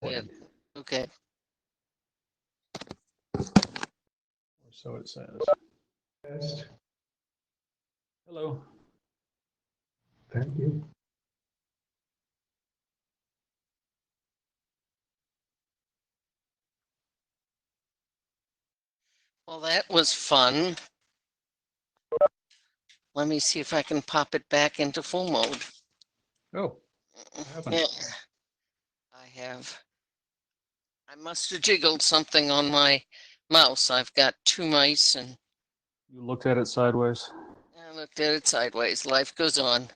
recording. Okay. So it says. Hello. Thank you. Well, that was fun. Let me see if I can pop it back into full mode. Oh, happened? Yeah, I have. I must have jiggled something on my mouse. I've got two mice and You looked at it sideways. I looked at it sideways. Life goes on.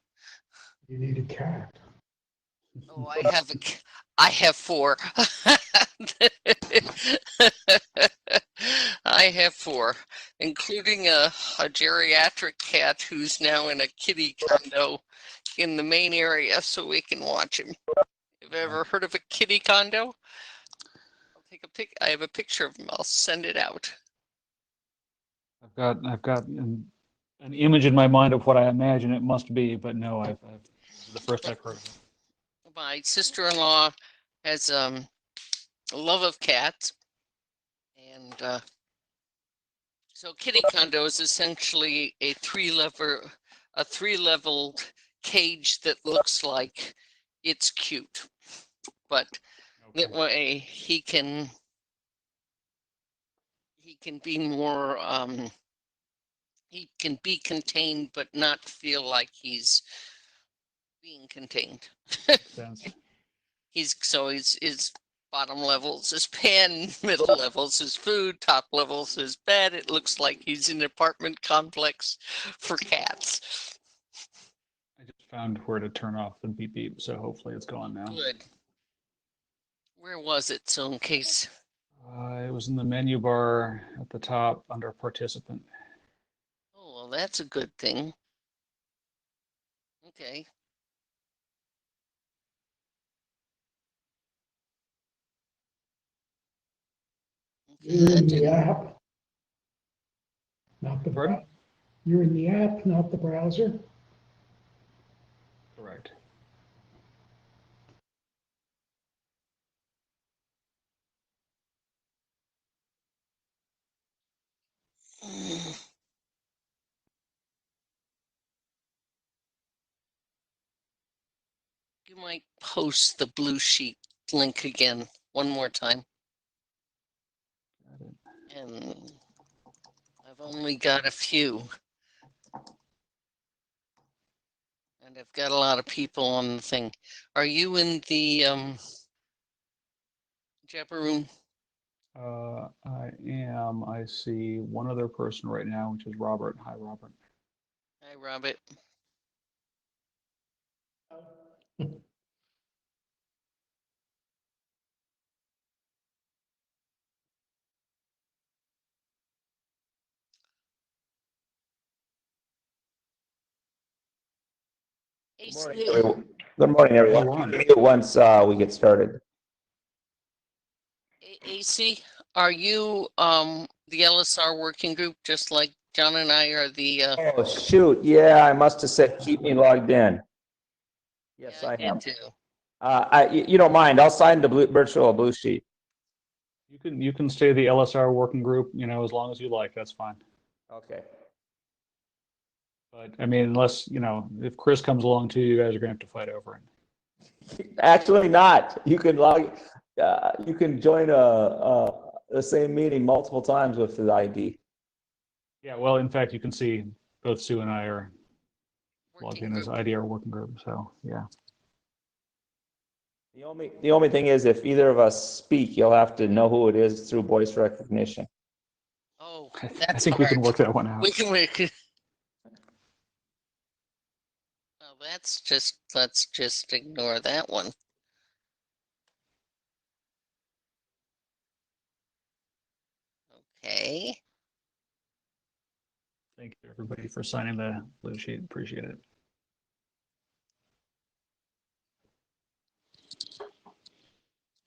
You need a cat. Oh, I have four. I have four, including a geriatric cat who's now in a kitty condo in the main area so we can watch him. Have you ever heard of a kitty condo? I'll take a pic. I have a picture of him. I'll send it out. I've got an image in my mind of what I imagine it must be, but no, this is the first I've heard of it. My sister-in-law has a love of cats, and so kitty condo is essentially a three-leveled cage that looks like it's cute, but that way he can be more he can be contained but not feel like he's being contained. His bottom levels is pen, middle levels is food, top levels is bed. It looks like he's in an apartment complex for cats. I just found where to turn off the beep beep, so hopefully it's gone now. Good. Where was it? So in case. It was in the menu bar at the top under participant. Oh, well, that's a good thing. Okay. You're in the app, not the Pardon? You're in the app, not the browser. Correct. You might post the blue sheet link again one more time. Got it. And I've only got a few. And I've got a lot of people on the thing. Are you in the Jabber room? I am. I see one other person right now, which is Robert. Hi, Robert. Hi, Robert. Good morning, everyone. Good morning, everyone. Once we get started. AC, are you the LSR working group, just like John and I are the Oh, shoot. Yeah, I must have said keep me logged in. Yes, yeah, I am. too. You don't mind. I'll sign the virtual blue sheet. You can stay the LSR working group, as long as you like. That's fine. Okay. But I mean, unless, if Chris comes along too, you guys are gonna have to fight over it. Actually not. You can you can join the same meeting multiple times with the ID. Yeah, well, in fact, you can see both Sue and I are logged Working in as group. IDR working group, so yeah. The only thing is, if either of us speak, you'll have to know who it is through voice recognition. Oh, I that's think we can hard. work that one out. We can work. Well, let's just ignore that one. Okay. Thank you, everybody, for signing the blue sheet. Appreciate it.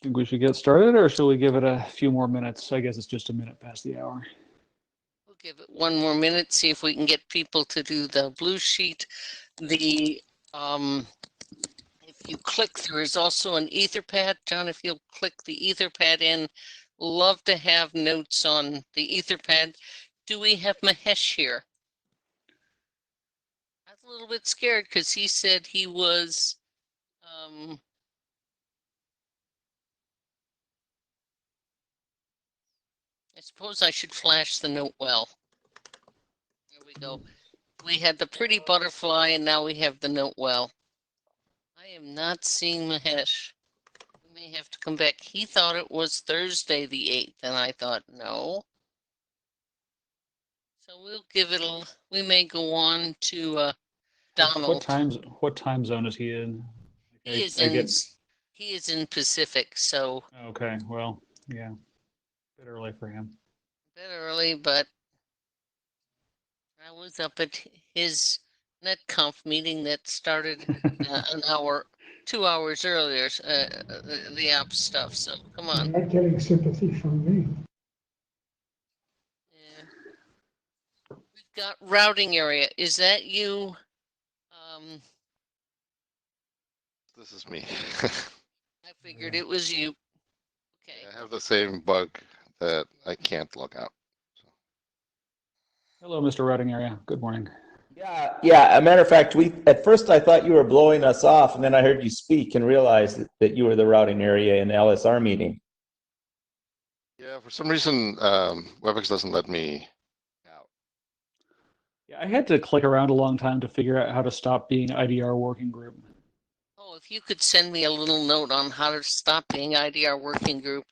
Think we should get started, or shall we give it a few more minutes? I guess it's just a minute past the hour. We'll give it one more minute, see if we can get people to do the blue sheet. If you click, there is also an Etherpad. John, if you'll click the Etherpad in, love to have notes on the Etherpad. Do we have Mahesh here? I was a little bit scared because he said he was I suppose I should flash the note well. There we go. We had the pretty butterfly and now we have the note well. I am not seeing Mahesh. We may have to come back. He thought it was Thursday the 8th, and I thought, no. So we'll give it a, we may go on to Donald. What time zone is he in? He is I in, get- he is in Pacific, so Okay, well, yeah, bit early for him. a bit early, but I was up at his NetConf meeting that started an hour, 2 hours earlier, the app stuff, so come You're on. not getting sympathy from me. Yeah. We've got routing area. Is that you? This is me. I figured it was you. Okay. I have the same bug that I can't log out. Hello, Mr. Routing Area. Good morning. Yeah. A matter of fact, at first I thought you were blowing us off, and then I heard you speak and realized that you were the routing area in the LSR meeting. Yeah, for some reason, WebEx doesn't let me out. Yeah, I had to click around a long time to figure out how to stop being IDR working group. Oh, if you could send me a little note on how to stop being IDR working group.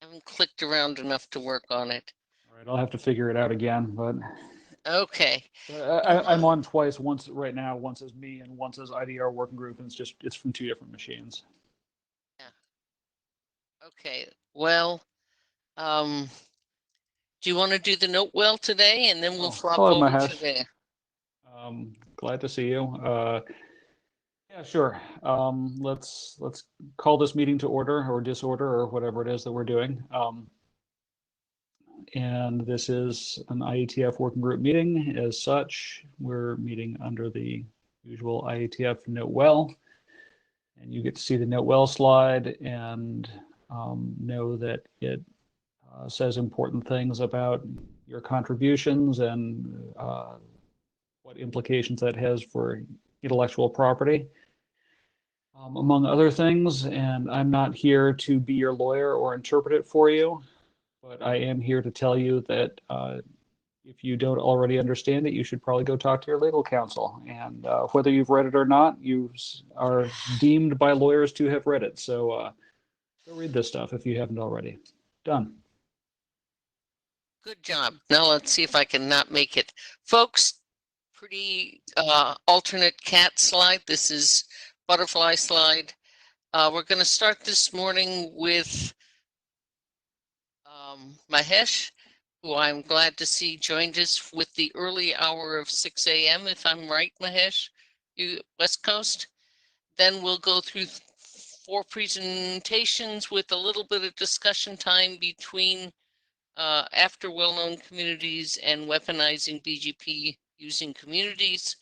I haven't clicked around enough to work on it. All right, I'll have to figure it out again, but Okay. I'm on twice, once right now, once as me and once as IDR working group, and it's from two different machines. Okay. Well, do you want to do the note well today, and then we'll flop hello, over Mahesh. to there? Glad to see you. Yeah, sure. Let's call this meeting to order or disorder or whatever it is that we're doing. And this is an IETF working group meeting. As such, we're meeting under the usual IETF note well. And you get to see the note well slide and know that it says important things about your contributions and what implications that has for intellectual property, among other things. And I'm not here to be your lawyer or interpret it for you, but I am here to tell you that if you don't already understand it, you should probably go talk to your legal counsel. And whether you've read it or not, you are deemed by lawyers to have read it. So go read this stuff if you haven't already. Done. Good job. Now let's see if I can not make it. Folks, pretty alternate cat slide. This is butterfly slide. We're going to start this morning with Mahesh, who I'm glad to see joined us with the early hour of 6 a.m. if I'm right, Mahesh, you West Coast. Then we'll go through 4 presentations with a little bit of discussion time between after well-known communities and weaponizing BGP using communities.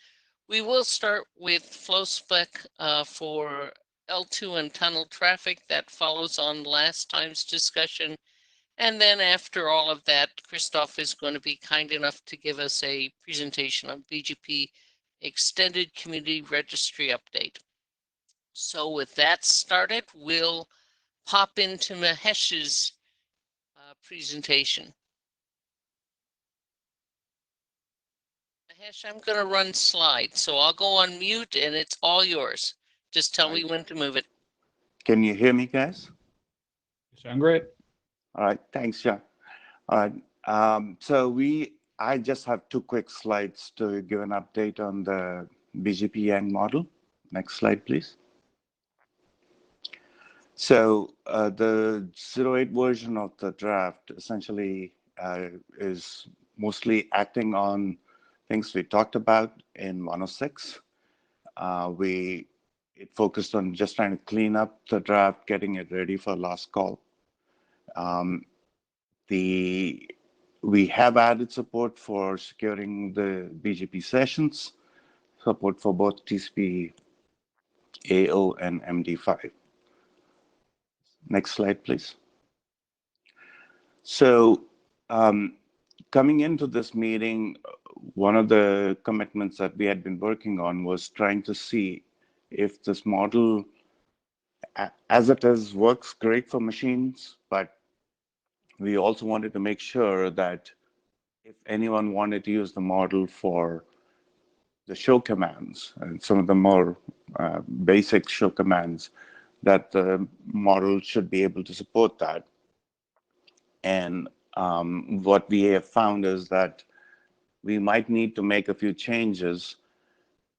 We will start with flow spec for L2 and tunnel traffic that follows on last time's discussion. And then after all of that, Christoph is going to be kind enough to give us a presentation on BGP Extended Community Registry Update. So with that started, we'll pop into Mahesh's presentation. Mahesh, I'm going to run slides, so I'll go on mute and it's all yours. Just tell me when to move it. Can you hear me, guys? You sound great. All right, thanks, John. All right, I just have 2 quick slides to give an update on the BGP Yang model. Next slide, please. So the 08 version of the draft essentially is mostly acting on things we talked about in 106. It focused on just trying to clean up the draft, getting it ready for last call. We have added support for securing the BGP sessions, support for both TCP AO, and MD5. Next slide, please. So coming into this meeting, one of the commitments that we had been working on was trying to see if this model, as it is, works great for machines, but we also wanted to make sure that if anyone wanted to use the model for the show commands and some of the more basic show commands, that the model should be able to support that. And what we have found is that we might need to make a few changes,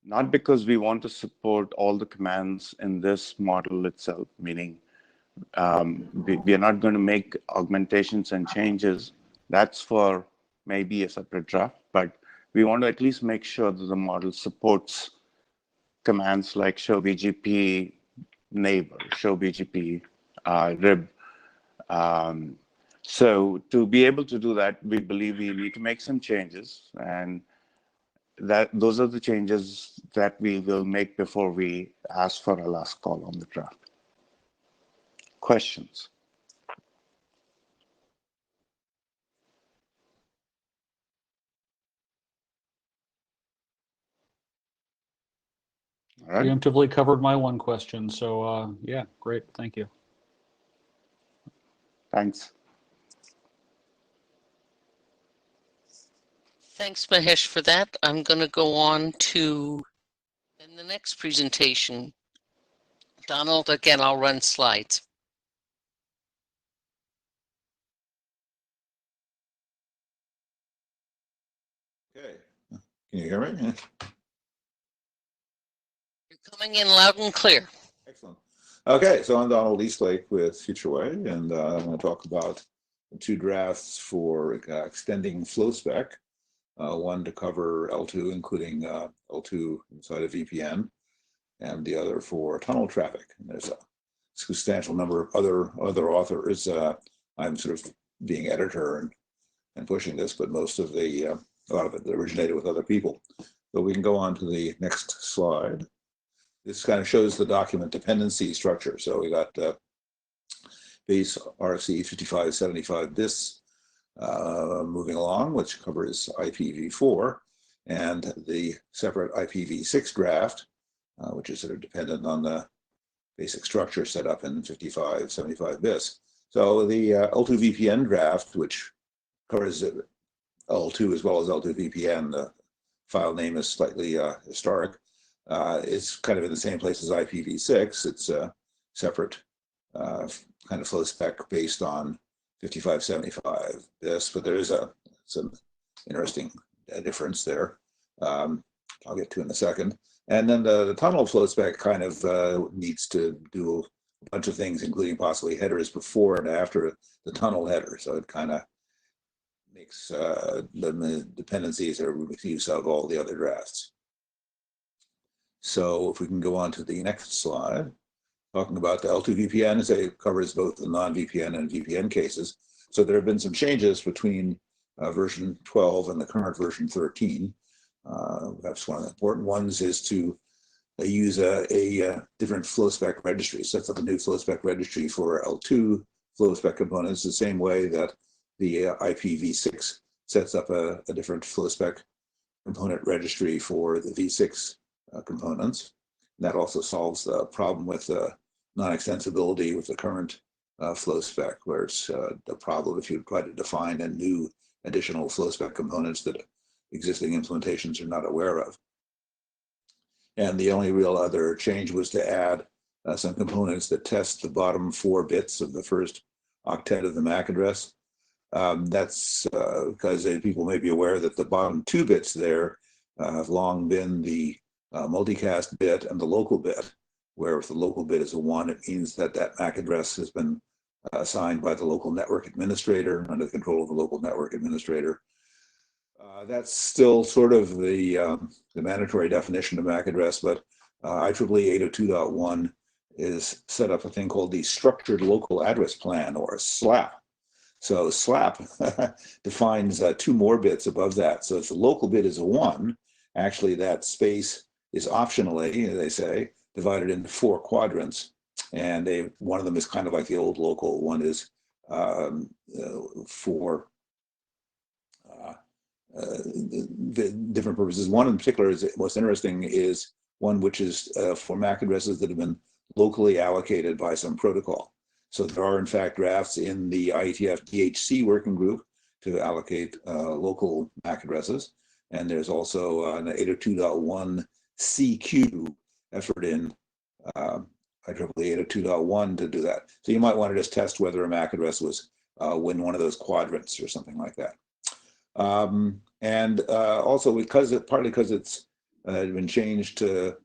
not because we want to support all the commands in this model itself, meaning we are not going to make augmentations and changes. That's for maybe a separate draft, but we want to at least make sure that the model supports commands like show BGP neighbor, show BGP rib. So to be able to do that, we believe we need to make some changes, and those are the changes that we will make before we ask for a last call on the draft. Questions? All right. Preemptively covered my one question. So yeah, great. Thank you. Thanks. Thanks, Mahesh, for that. I'm going to go on to in the next presentation. Donald, again, I'll run slides. Okay, can you hear me? You're coming in loud and clear. Excellent. Okay, so I'm Donald Eastlake with FutureWay, and I'm going to talk about the two drafts for extending flow spec. One to cover L2, including L2 inside a VPN, and the other for tunnel traffic. And there's a substantial number of other authors. I'm sort of being editor and pushing this, but most of a lot of it originated with other people. So we can go on to the next slide. This kind of shows the document dependency structure. So we got base RFC 5575 BIS moving along, which covers IPv4, and the separate IPv6 draft, which is sort of dependent on the basic structure set up in 5575 BIS. So the L2 VPN draft, which covers L2 as well as L2 VPN, the file name is slightly historic. It's kind of in the same place as IPv6. It's a separate kind of flow spec based on 5575 BIS, but there is some interesting difference there. I'll get to in a second. And then the tunnel flow spec kind of needs to do a bunch of things, including possibly headers before and after the tunnel header. So it kind of makes the dependencies or use of all the other drafts. So if we can go on to the next slide, talking about the L2 VPN, it covers both the non-VPN and VPN cases. So there have been some changes between version 12 and the current version 13. Perhaps one of the important ones is to use a different flow spec registry. Sets up a new flow spec registry for L2 flow spec components, the same way that the IPv6 sets up a different flow spec component registry for the v6 components. And that also solves the problem with non-extensibility with the current flow spec, where it's the problem if you try to define a new additional flow spec components that existing implementations are not aware of. And the only real other change was to add some components that test the bottom 4 bits of the first octet of the MAC address. That's because people may be aware that the bottom 2 bits there have long been the multicast bit and the local bit, where if the local bit is a 1, it means that that MAC address has been assigned by the local network administrator under the control of the local network administrator. That's still sort of the mandatory definition of MAC address, but IEEE 802.1 is set up a thing called the Structured Local Address Plan, or SLAP. So SLAP defines 2 more bits above that. So if the local bit is a 1, actually that space is optionally, they say, divided into 4 quadrants. And one of them is kind of like the old local. One is for the different purposes. One in particular is what's interesting is one which is for MAC addresses that have been locally allocated by some protocol. So there are in fact drafts in the IETF DHC working group to allocate local MAC addresses. And there's also an 802.1 CQ effort in IEEE 802.1 to do that. So you might want to just test whether a MAC address was in one of those quadrants or something like that. Also partly because it's been changed to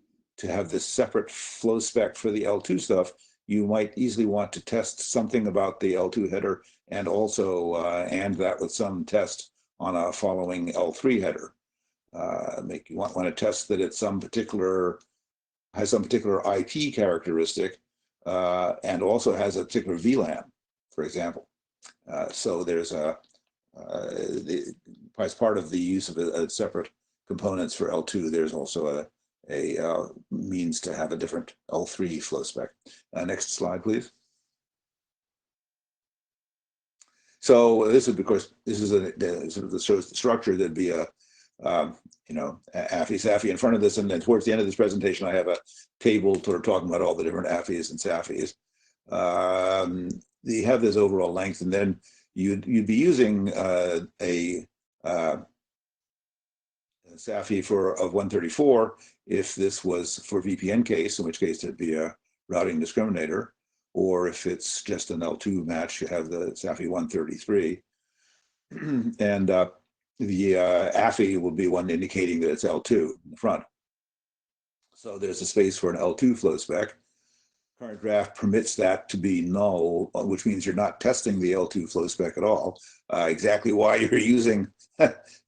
have this separate flow spec for the L2 stuff, you might easily want to test something about the L2 header and also and that with some test on a following L3 header. You want to test that it's has some particular IP characteristic and also has a particular VLAN, for example. So there's as part of the use of separate components for L2, there's also a means to have a different L3 flow spec. Next slide, please. So this is, of course, this is sort of shows the structure. There'd be a AFI, SAFI in front of this, and then towards the end of this presentation, I have a table sort of talking about all the different AFIs and SAFIs. You have this overall length, and then you'd be using a SAFI of 134 if this was for VPN case, in which case it'd be a routing discriminator, or if it's just an L2 match, you have the SAFI 133. And the AFI will be one indicating that it's L2 in the front. So there's a space for an L2 flow spec. Current draft permits that to be null, which means you're not testing the L2 flow spec at all. Exactly why you're using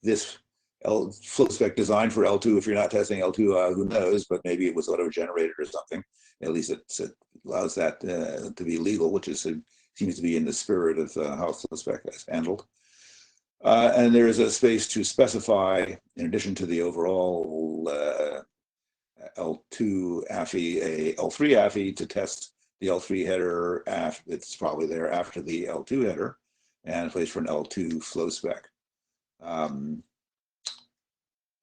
this flow spec designed for L2 if you're not testing L2, who knows, but maybe it was auto-generated or something. At least it allows that to be legal, which seems to be in the spirit of how flow spec is handled. And there is a space to specify, in addition to the overall L2 AFI, a L3 AFI to test the L3 header. It's probably there after the L2 header, and a place for an L2 flow spec.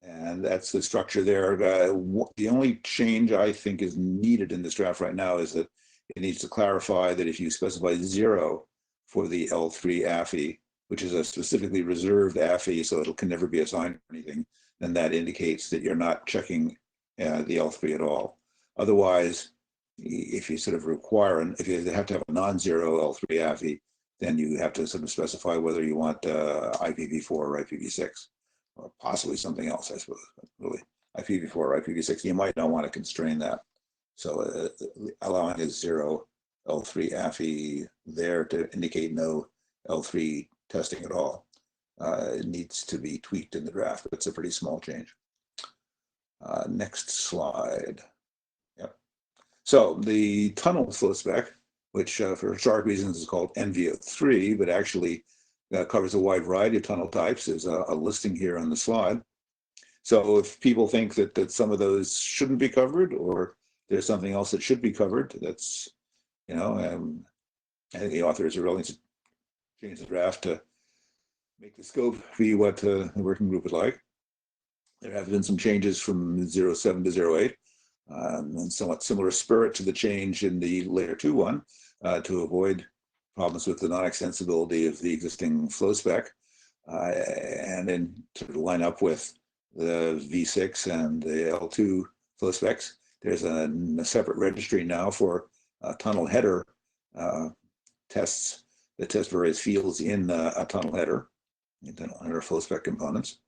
And that's the structure there. The only change I think is needed in this draft right now is that it needs to clarify that if you specify 0 for the L3 AFI, which is a specifically reserved AFI, so it can never be assigned or anything, then that indicates that you're not checking the L3 at all. Otherwise, if you sort of if you have to have a non-zero L3 AFI, then you have to sort of specify whether you want IPv4 or IPv6, or possibly something else, I suppose. But really, IPv4 or IPv6, you might not want to constrain that. So allowing a 0 L3 AFI there to indicate no L3 testing at all. It needs to be tweaked in the draft, but it's a pretty small change. Next slide. Yep. So the tunnel flow spec, which for historic reasons is called NVO3, but actually covers a wide variety of tunnel types. There's a listing here on the slide. So if people think that some of those shouldn't be covered, or there's something else that should be covered, that's, I think the authors are willing to change the draft to make the scope be what the working group would like. There have been some changes from 07 to 08, and somewhat similar spirit to the change in the layer 2 one to avoid problems with the non-extensibility of the existing flow spec, and then to line up with the V6 and the L2 flow specs. There's a separate registry now for tunnel header tests that test various fields in a tunnel header flow spec components.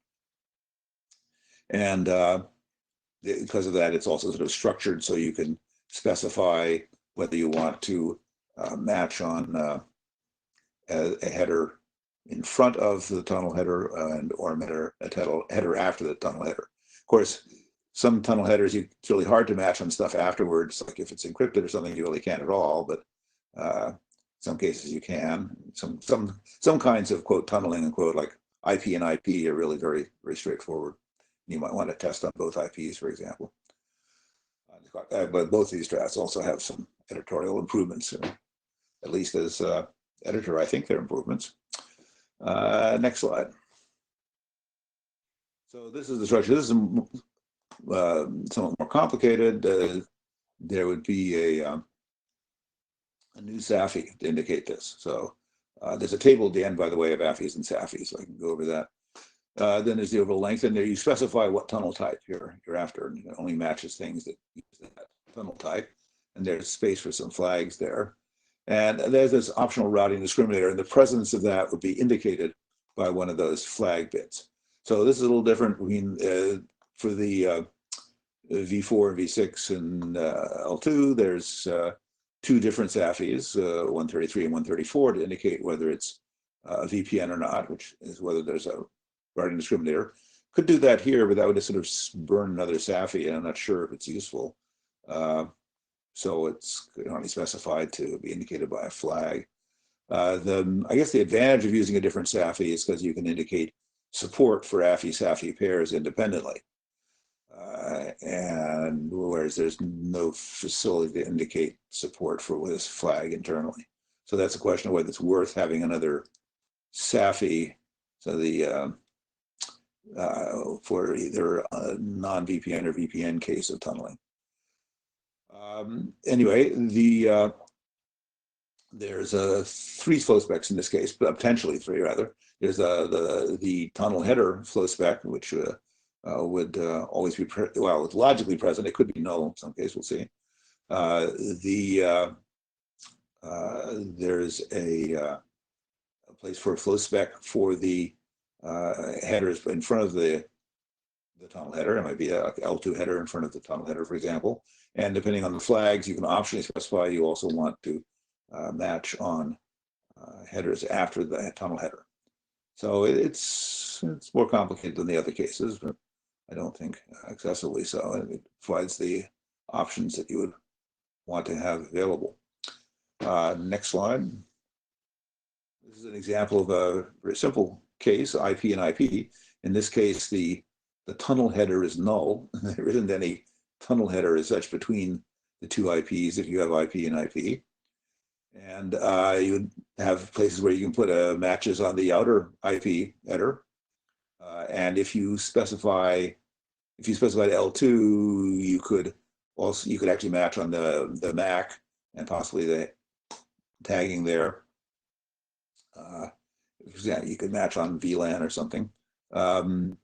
And because of that, it's also sort of structured so you can specify whether you want to match on a header in front of the tunnel header or a header after the tunnel header. Of course, some tunnel headers, it's really hard to match on stuff afterwards. Like if it's encrypted or something, you really can't at all. But some cases you can. Some kinds of quote tunneling and quote like IP and IP are really very, very straightforward. You might want to test on both IPs, for example. but both of these drafts also have some editorial improvements. At least as editor, I think they're improvements. Next slide. So this is the structure. This is somewhat more complicated. There would be a new SAFI to indicate this. So there's a table at the end, by the way, of AFIs and SAFIs, so I can go over that. Then there's the overall length, and there you specify what tunnel type you're after, and it only matches things that use that tunnel type. And there's space for some flags there. And there's this optional routing discriminator, and the presence of that would be indicated by one of those flag bits. So this is a little different. I mean, for the V4 and V6 and L2, there's two different SAFIs, 133 and 134, to indicate whether it's a VPN or not, which is whether there's a routing discriminator. Could do that here, but that would just sort of burn another SAFI, and I'm not sure if it's useful. So it's only specified to be indicated by a flag. I guess the advantage of using a different SAFI is because you can indicate support for AFI-SAFI pairs independently. And whereas there's no facility to indicate support for this flag internally. So that's a question of whether it's worth having another SAFI, so the for either a non-VPN or VPN case of tunneling. Anyway, there's three flow specs in this case, but potentially three rather. There's the tunnel header flow spec, which would always be well, it's logically present. It could be null in some case. We'll see. There's a place for a flow spec for the headers in front of the tunnel header. It might be a L2 header in front of the tunnel header, for example. And depending on the flags, you can optionally specify you also want to match on headers after the tunnel header. So it's more complicated than the other cases, but I don't think excessively so. And it provides the options that you would want to have available. Next slide. This is an example of a very simple case, IP and IP. In this case, the tunnel header is null. There isn't any tunnel header as such between the two IPs if you have IP and IP. And you would have places where you can put matches on the outer IP header. And if you specified L2, you could actually match on the MAC and possibly the tagging there. You could match on VLAN or something, and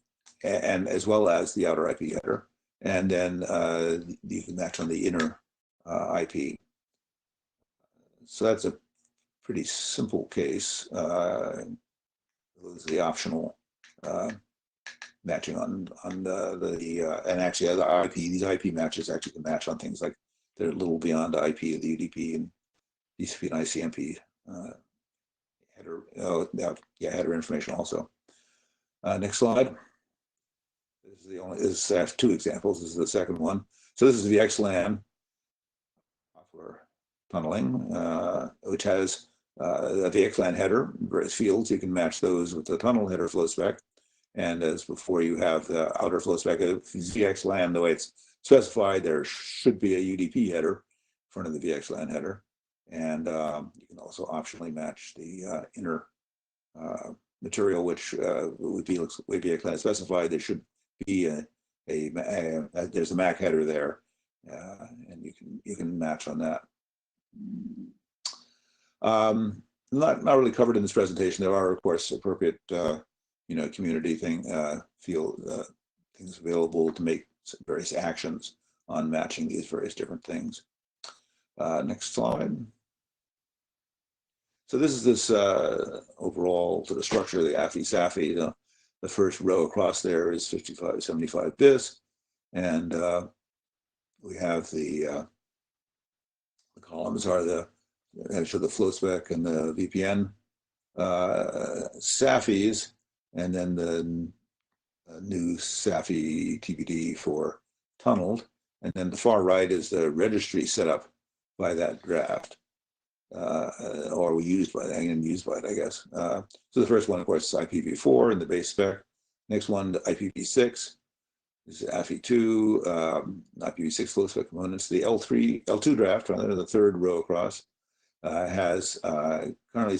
as well as the outer IP header. And then you can match on the inner IP. So that's a pretty simple case. Those are the optional matching on the and actually the IP. These IP matches actually can match on things like they're a little beyond the IP of the UDP and TCP and ICMP header. Header information also. Next slide. This has two examples. This is the second one. So this is the VXLAN for tunneling, which has a VXLAN header, various fields. You can match those with the tunnel header flow spec. And as before, you have the outer flow spec. VXLAN, the way it's specified, there should be a UDP header in front of the VXLAN header. And you can also optionally match the inner material, which would be VXLAN specified. There should be there's a MAC header there, and you can match on that. Not really covered in this presentation. There are, of course, appropriate community field things available to make various actions on matching these various different things. Next slide. So this is this overall sort of structure of the AFI-SAFI. The first row across there is 5575 bis, and we have the columns are the flow spec and the VPN SAFIs, and then the new SAFI TBD for tunneled, and then the far right is the registry set up by that draft. Or we used by that and used by it, I guess. So the first one, of course, is IPv4 in the base spec. Next one, IPv6. This is AFI2, IPv6 flow spec components. The L2 draft, rather, the third row across, has currently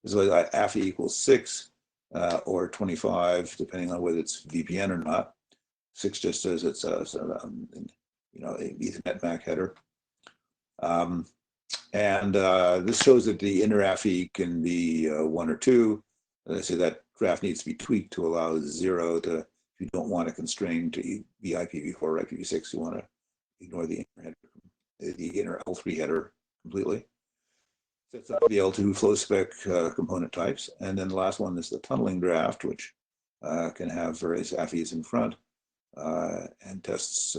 AFI equals 6 or 25, depending on whether it's VPN or not. 6 just as it's an Ethernet MAC header. This shows that the inner AFI can be 1 or 2. As I say, that draft needs to be tweaked to allow 0 to, if you don't want to constrain to be IPv4 or IPv6, you want to ignore the inner L3 header completely. Sets up the L2 flow spec component types. And then the last one is the tunneling draft, which can have various AFIs in front and tests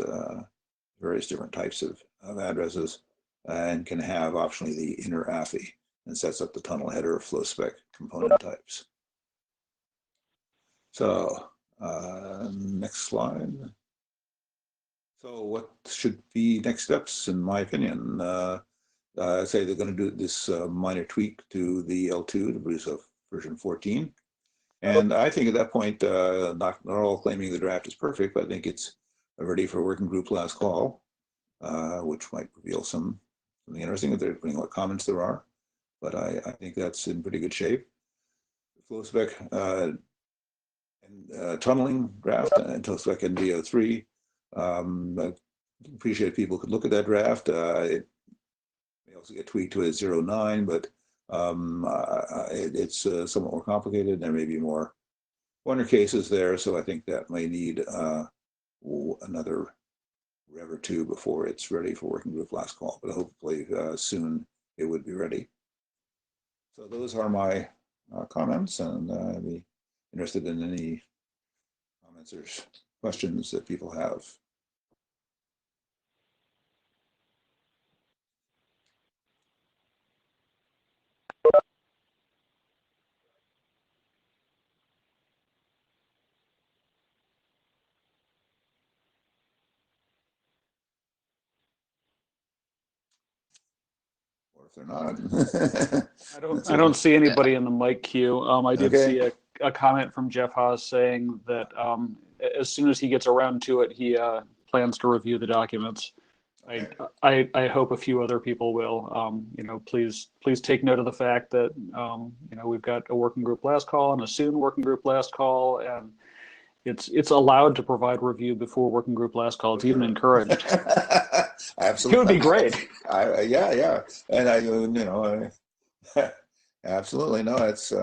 various different types of addresses and can have optionally the inner AFI and sets up the tunnel header flow spec component types. So next slide. So what should be next steps, in my opinion? Say they're going to do this minor tweak to the L2 to produce a version 14. And I think at that point, not all claiming the draft is perfect, but I think it's ready for working group last call, which might reveal something interesting, depending on what comments there are. But I think that's in pretty good shape. Flow spec and tunneling draft and flow spec NVO3. I appreciate if people could look at that draft. It may also get tweaked to a 0.9, but it's somewhat more complicated. There may be more wonder cases there, so I think that may need another rev or two before it's ready for working group last call. But hopefully soon it would be ready. So those are my comments, and I'd be interested in any comments or questions that people have. Or if they're not. I don't see anybody in the mic queue. I did Okay. see a comment from Jeff Haas saying that as soon as he gets around to it, he plans to review the documents. I hope a few other people will. Please take note of the fact that we've got a working group last call and a soon working group last call, and it's allowed to provide review before working group last call. It's even encouraged. Absolutely. It would be great. Yeah, and absolutely no. It's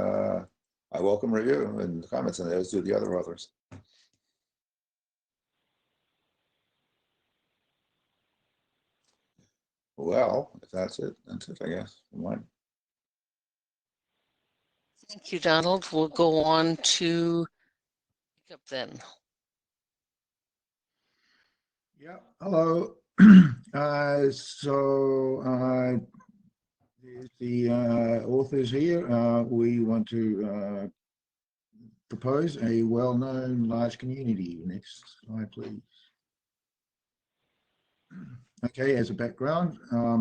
I welcome review and comments, and as do the other authors. Well, if that's it, I guess. Mine. Thank you, Donald. We'll go on to pick up then. Yeah, hello. There's the authors here. We want to propose a well-known large community. Next slide, please. Okay, as a background,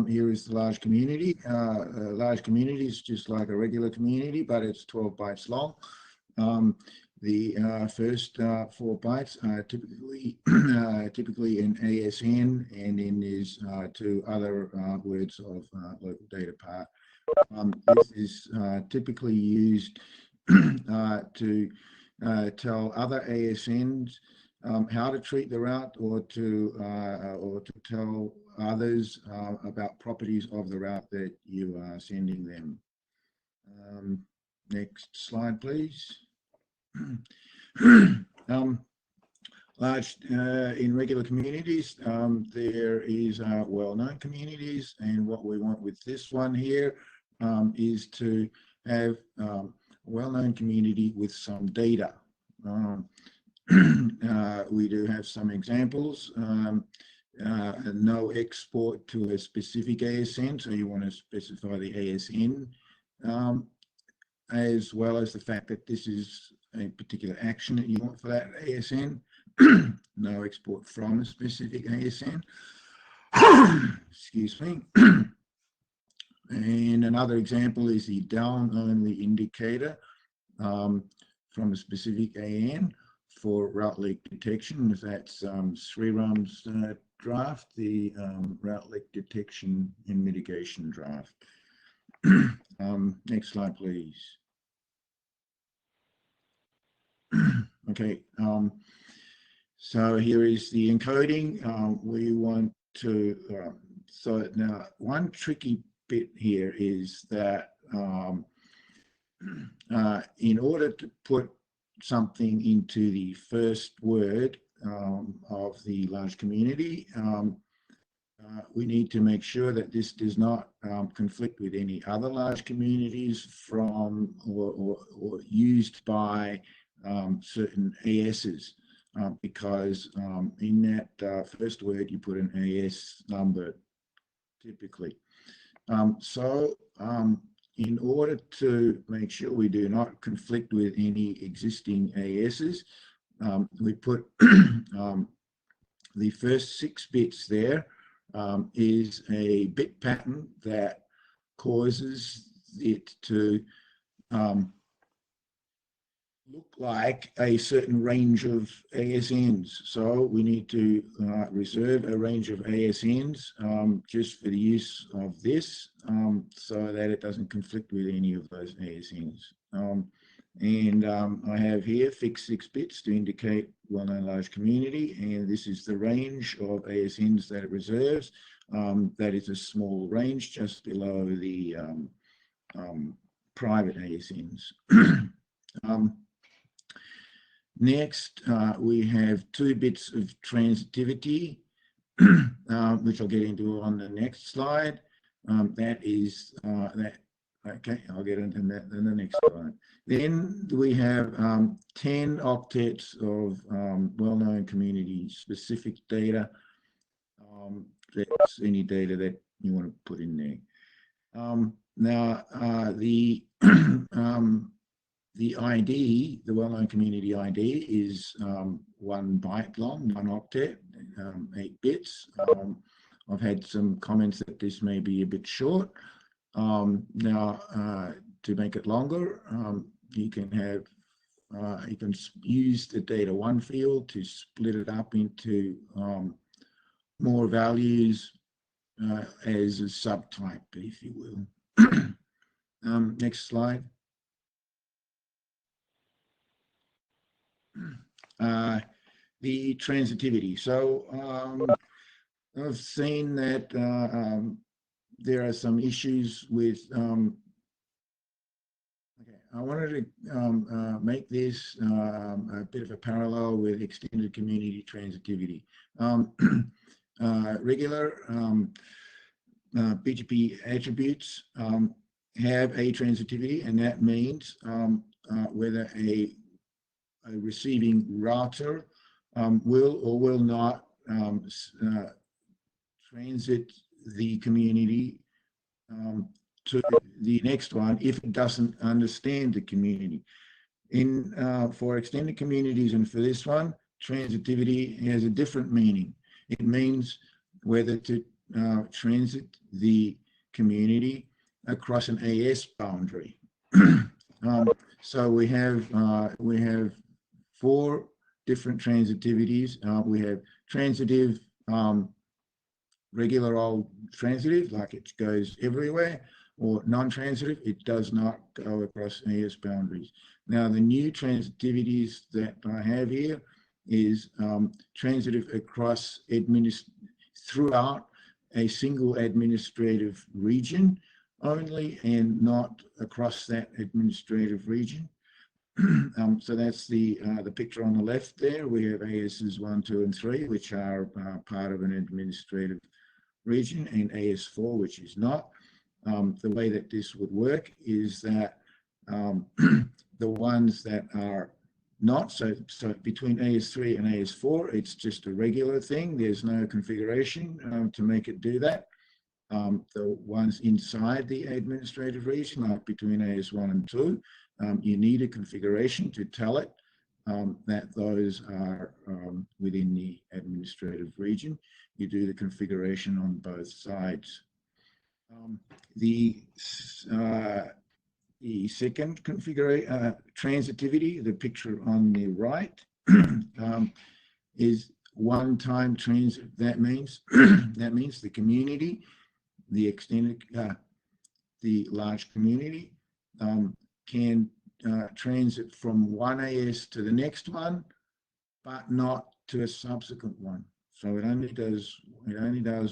here is the large community. Large community is just like a regular community, but it's 12 bytes long. The first 4 bytes are typically in ASN, and then there's 2 other words of local data part. This is typically used to tell other ASNs how to treat the route, or to tell others about properties of the route that you are sending them. Next slide, please. Large in regular communities, there is well-known communities, and what we want with this one here is to have a well-known community with some data. We do have some examples. No export to a specific ASN, so you want to specify the ASN, as well as the fact that this is a particular action that you want for that ASN. No export from a specific ASN. Excuse me. And another example is the down-only indicator from a specific AN. for route leak detection. That's Sriram's draft, the route leak detection and mitigation draft. Next slide, please. Okay, so here is the encoding. We want to, so now one tricky bit here is that in order to put something into the first word of the large community, we need to make sure that this does not conflict with any other large communities from or used by certain ASs, because in that first word you put an AS number typically. In order to make sure we do not conflict with any existing ASs, we put the first 6 bits there is a bit pattern that causes it to look like a certain range of ASNs. So we need to reserve a range of ASNs just for the use of this, so that it doesn't conflict with any of those ASNs. I have here fixed 6 bits to indicate well-known large community, and this is the range of ASNs that it reserves. That is a small range just below the private ASNs. Next, we have 2 bits of transitivity, which I'll get into on the next slide. That is that. Okay, I'll get into that in the next slide. Then we have 10 octets of well-known community-specific data. That's any data that you want to put in there. Now, the ID, the well-known community ID, is 1 byte long, 1 octet, 8 bits. I've had some comments that this may be a bit short. Now, to make it longer, you can have you can use the data 1 field to split it up into more values as a subtype, if you will. Next slide. The transitivity. So I've seen that there are some issues with okay, I wanted to make this a bit of a parallel with extended community transitivity. Regular BGP attributes have a transitivity, and that means whether a receiving router will or will not transit the community to the next one if it doesn't understand the community. For extended communities and for this one, transitivity has a different meaning. It means whether to transit the community across an AS boundary. So we have 4 different transitivities. We have transitive, regular old transitive, like it goes everywhere, or non-transitive, it does not go across AS boundaries. Now, the new transitivities that I have here is transitive across throughout a single administrative region only, and not across that administrative region. So that's the picture on the left there. We have ASs 1, 2, and 3, which are part of an administrative region, and AS4, which is not. The way that this would work is that the ones that are not, so between AS3 and AS4, it's just a regular thing. There's no configuration to make it do that. The ones inside the administrative region, like between AS1 and 2, you need a configuration to tell it that those are within the administrative region. You do the configuration on both sides. The second transitivity, the picture on the right, is one-time transit. That means the community, the extended, the large community can transit from one AS to the next one, but not to a subsequent one. So it only does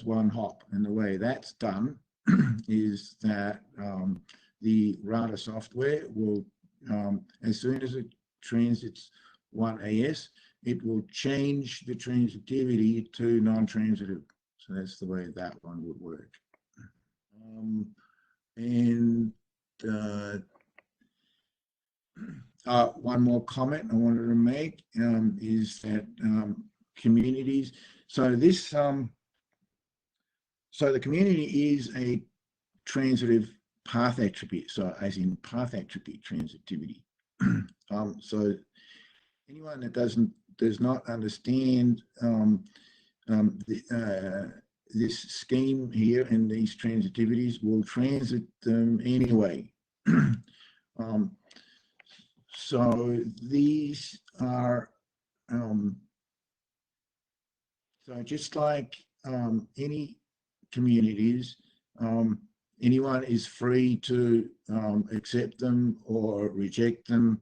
one hop, and the way that's done is that the router software will, as soon as it transits one AS, it will change the transitivity to non-transitive. So that's the way that one would work. One more comment I wanted to make is that communities. So this, so the community is a transitive path attribute. So as in path attribute transitivity. So anyone that does not understand this scheme here and these transitivities will transit them anyway. So these are, so just like any communities, anyone is free to accept them or reject them,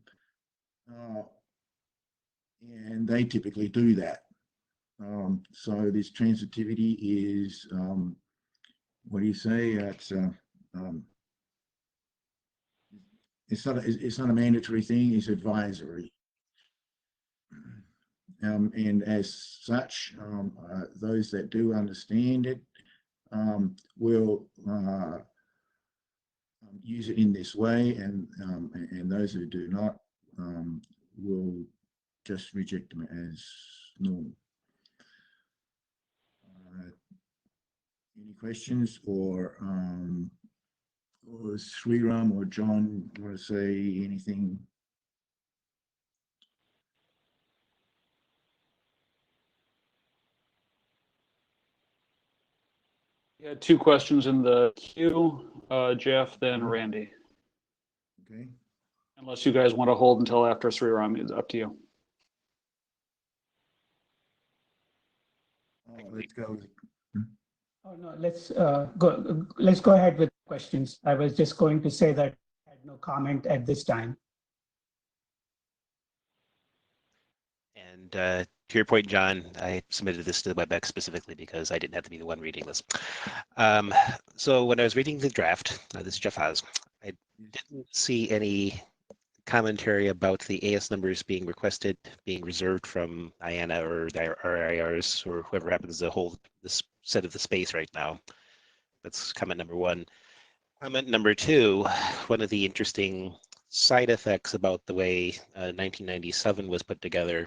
and they typically do that. So this transitivity is, what do you say? It's not a mandatory thing. It's advisory, and as such, those that do understand it will use it in this way, and those who do not will just reject them as normal. Any questions, or Sriram or John want to say anything? Yeah, 2 questions in the queue, Jeff, then Randy. Okay. Unless you guys want to hold until after Sriram, it's up to you. Let's go. Oh no, let's go ahead with questions. I was just going to say that I had no comment at this time. And to your point, John, I submitted this to the WebEx specifically because I didn't have to be the one reading this. So when I was reading the draft, this is Jeff Haas, I didn't see any commentary about the AS numbers being requested, being reserved from IANA or the RIRs or whoever happens to hold this set of the space right now. That's comment number 1. Comment number 2, one of the interesting side effects about the way 1997 was put together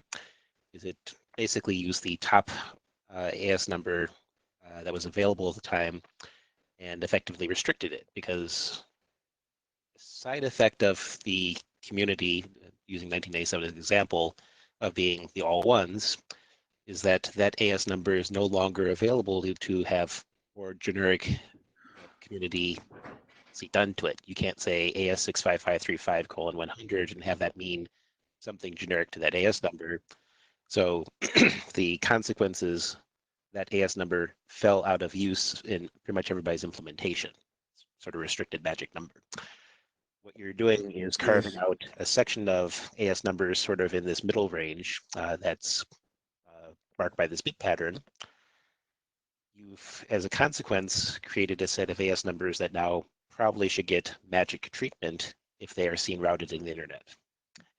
is it basically used the top AS number that was available at the time and effectively restricted it, because the side effect of the community, using 1997 as an example, of being the all ones, is that that AS number is no longer available to have more generic community done to it. You can't say AS65535:100 and have that mean something generic to that AS number. So the consequences, that AS number fell out of use in pretty much everybody's implementation, sort of restricted magic number. What you're doing is carving out a section of AS numbers sort of in this middle range that's marked by this bit pattern. You've, as a consequence, created a set of AS numbers that now probably should get magic treatment if they are seen routed in the internet.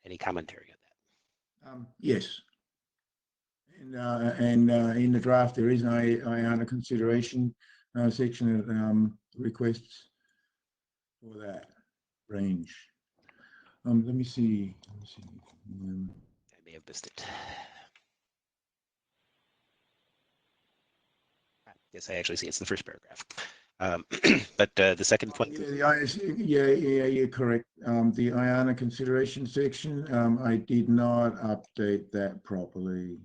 Any commentary on that? Yes. And in the draft, there is an IANA consideration section that requests for that range. Let me see. I may have missed it. Yes, I actually see it's the first paragraph. But the second point. Yeah, you're correct. The IANA consideration section, I did not update that properly.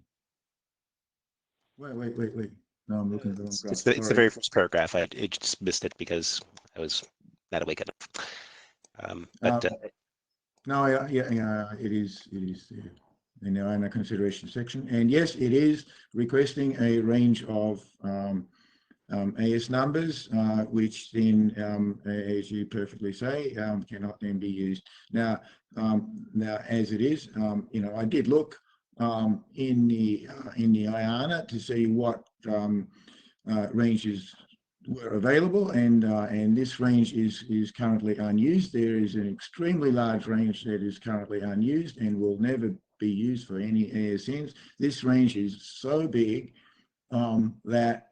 Wait. No, I'm looking at the wrong graph. It's the very first paragraph. I just missed it because I was not awake enough. No, yeah, it is there. in the owner consideration section. And yes, it is requesting a range of AS numbers, which then, as you perfectly say, cannot then be used. Now, as it is, I did look in the IANA to see what ranges were available, and this range is currently unused. There is an extremely large range that is currently unused and will never be used for any ASNs. This range is so big that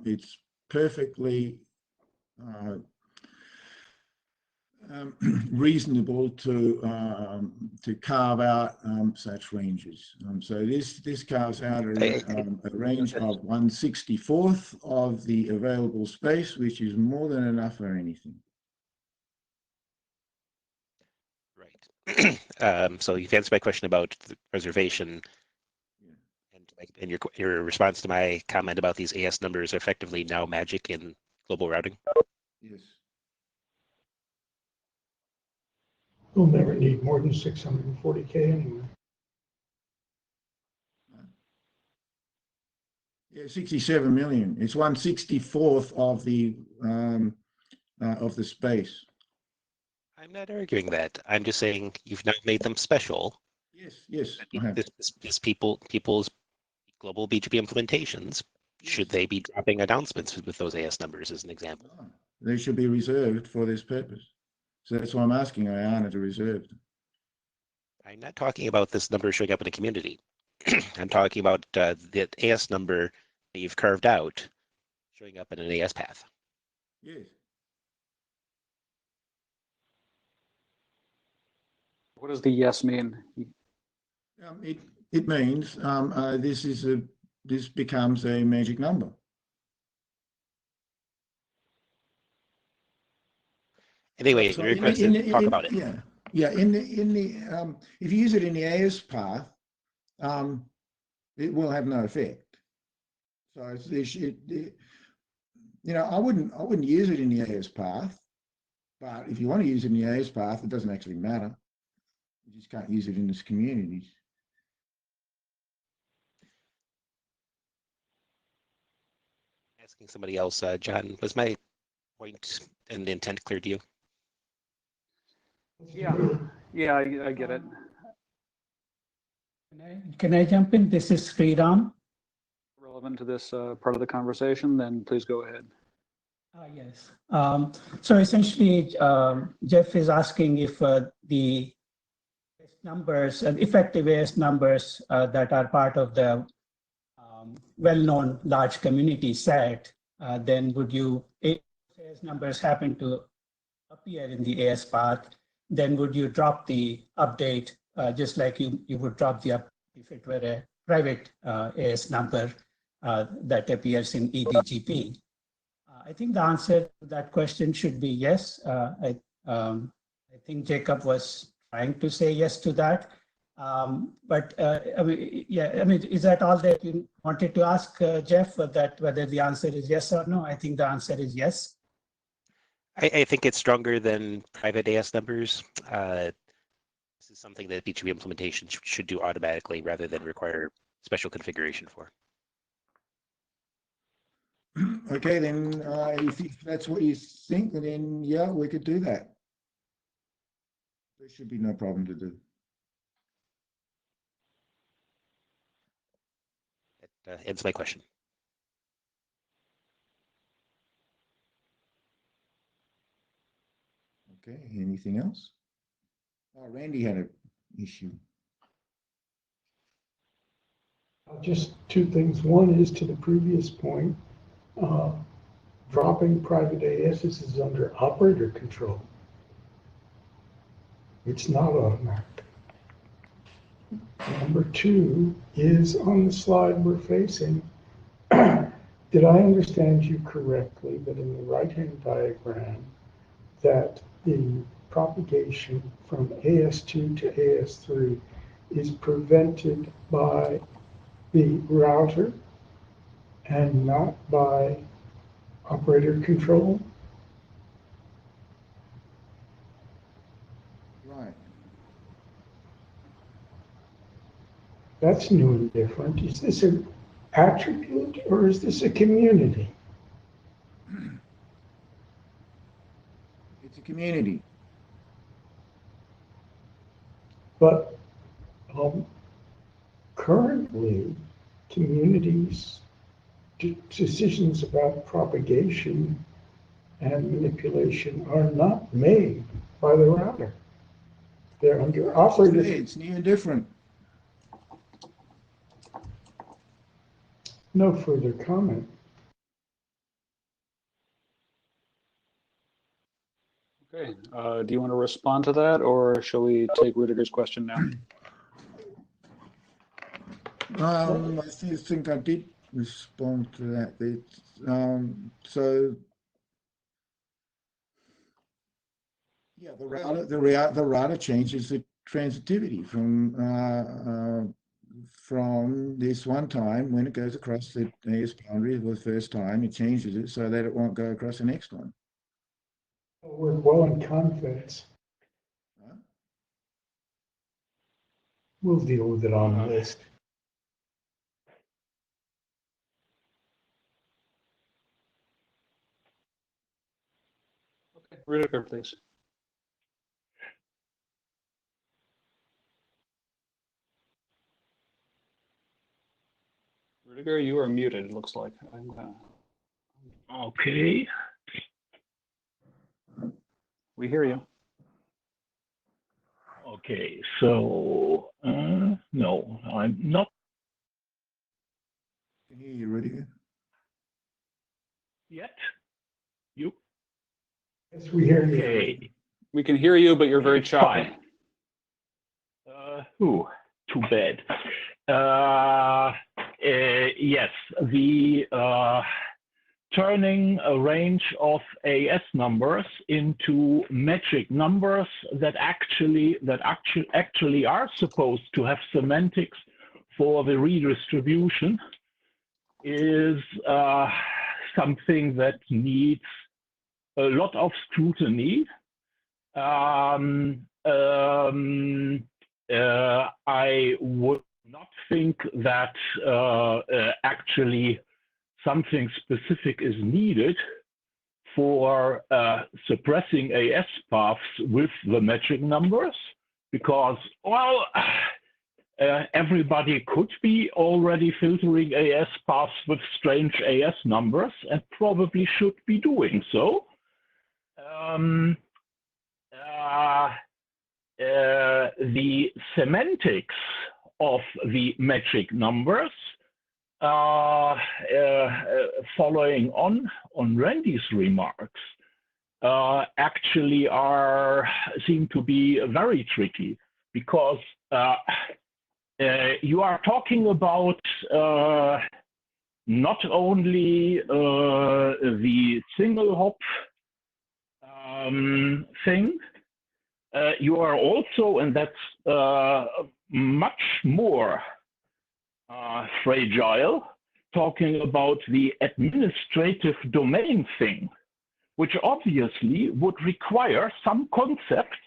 it's perfectly reasonable to carve out such ranges. So this carves out a range of 1/64th of the available space, which is more than enough for anything. Right. So you've answered my question about the reservation, and your response to my comment about these AS numbers are effectively now magic in global routing. Yes. We'll never need more than 640K anyway. Yeah, 67 million. It's 1/64th of the space. I'm not arguing that. I'm just saying you've now made them special. Yes, I have. This people's global BGP implementations, should they be dropping announcements with those AS numbers as an example? They should be reserved for this purpose. So that's why I'm asking IANA to reserve them. I'm not talking about this number showing up in a community. I'm talking about the AS number that you've carved out showing up in an AS path. Yes. What does the yes mean? It means this becomes a magic number. Anyway, So talk about it. Yeah. In the if you use it in the AS path, it will have no effect. So I wouldn't use it in the AS path, but if you want to use it in the AS path, it doesn't actually matter. You just can't use it in this community. Asking somebody else, John, was my point and intent clear to you? Yeah, I get it. Can I jump in? This is Sriram. Relevant to this part of the conversation, then please go ahead. Yes. So essentially, Jeff is asking if the numbers, effective AS numbers that are part of the well-known large community set, then would you, if AS numbers happen to appear in the AS path, then would you drop the update just like you would drop the update if it were a private AS number that appears in eBGP? I think the answer to that question should be yes. I think Jacob was trying to say yes to that. But is that all that you wanted to ask, Jeff, that whether the answer is yes or no? I think the answer is yes. I think it's stronger than private AS numbers. This is something that BGP implementation should do automatically rather than require special configuration for. Okay, then if that's what you think, then yeah, we could do that. There should be no problem to do. That ends my question. Okay, anything else? Oh, Randy had an issue. Just two things. One is to the previous point, dropping private AS is under operator control. It's not automatic. Number two is on the slide we're facing. Did I understand you correctly that in the right-hand diagram that the propagation from AS2 to AS3 is prevented by the router and not by operator control? Right. That's new and different. Is this an attribute or is this a community? It's a community. But currently, communities' decisions about propagation and manipulation are not made by the router. They're under operative. It's new and different. No further comment. Okay, do you want to respond to that, or shall we take Rudiger's question now? I think I did respond to that. So yeah, the router changes the transitivity from this one time when it goes across the AS boundary the first time, it changes it so that it won't go across the next one. We're well in confidence. Huh? We'll deal with it on the list. Okay, Rudiger, please. Rudiger, you are muted, it looks like. Okay. We hear you. Okay, so no, I'm not. Can you hear you, Rudiger? Yet. You? Yes, we hear you. Okay. We can hear you, but you're very choppy. Fine. Too bad. Yes, the turning a range of AS numbers into magic numbers that actually are supposed to have semantics for the redistribution is something that needs a lot of scrutiny. I would not think that actually something specific is needed for suppressing AS paths with the magic numbers, because, well, everybody could be already filtering AS paths with strange AS numbers and probably should be doing so. The semantics of the magic numbers, following on Randy's remarks, actually seem to be very tricky, because you are talking about not only the single hop thing, you are also, and that's much more fragile, talking about the administrative domain thing, which obviously would require some concept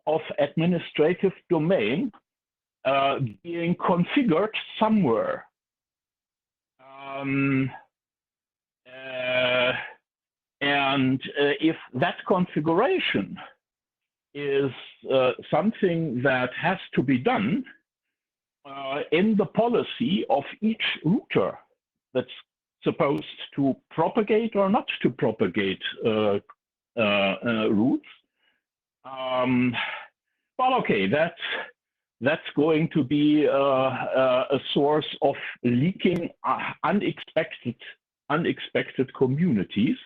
of administrative domain being configured somewhere. And if that configuration is something that has to be done in the policy of each router that's supposed to propagate or not to propagate routes, well, okay, that's going to be a source of leaking unexpected communities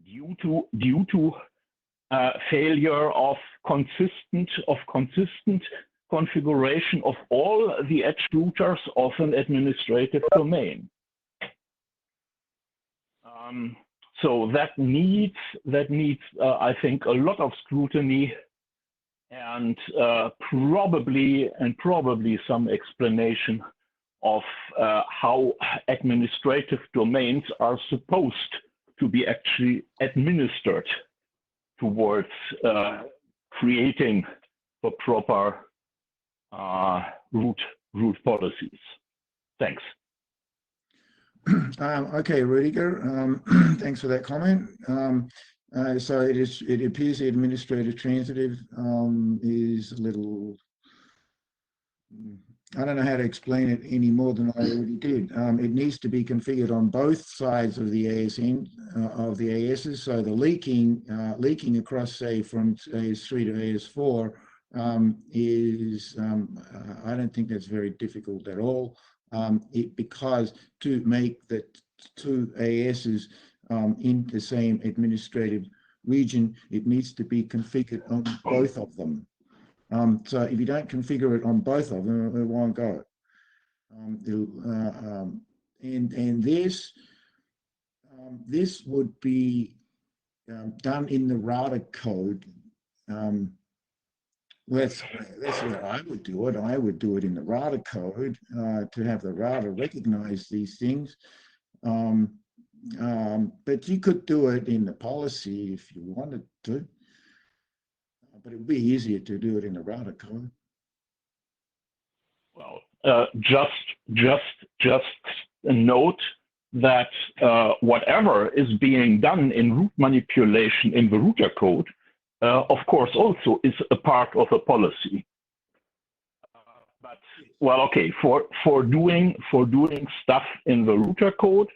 due to failure of consistent configuration of all the edge routers of an administrative domain. So that needs I think, a lot of scrutiny and probably some explanation of how administrative domains are supposed to be actually administered towards creating the proper root policies. Thanks. Okay, Rudiger, thanks for that comment. So it appears the administrative transitive is a little, I don't know how to explain it any more than I already did. It needs to be configured on both sides of the ASN, of the ASs. So the leaking across, say, from AS3 to AS4 is, I don't think that's very difficult at all. Because to make the two ASs in the same administrative region, it needs to be configured on both of them. So if you don't configure it on both of them, it won't go. And this would be done in the router code. That's where I would do it. I would do it in the router code to have the router recognize these things. But you could do it in the policy if you wanted to. But it would be easier to do it in the router code. Well, just a note that whatever is being done in root manipulation in the router code, of course, also is a part of a policy. But well, okay, for doing stuff in the router code,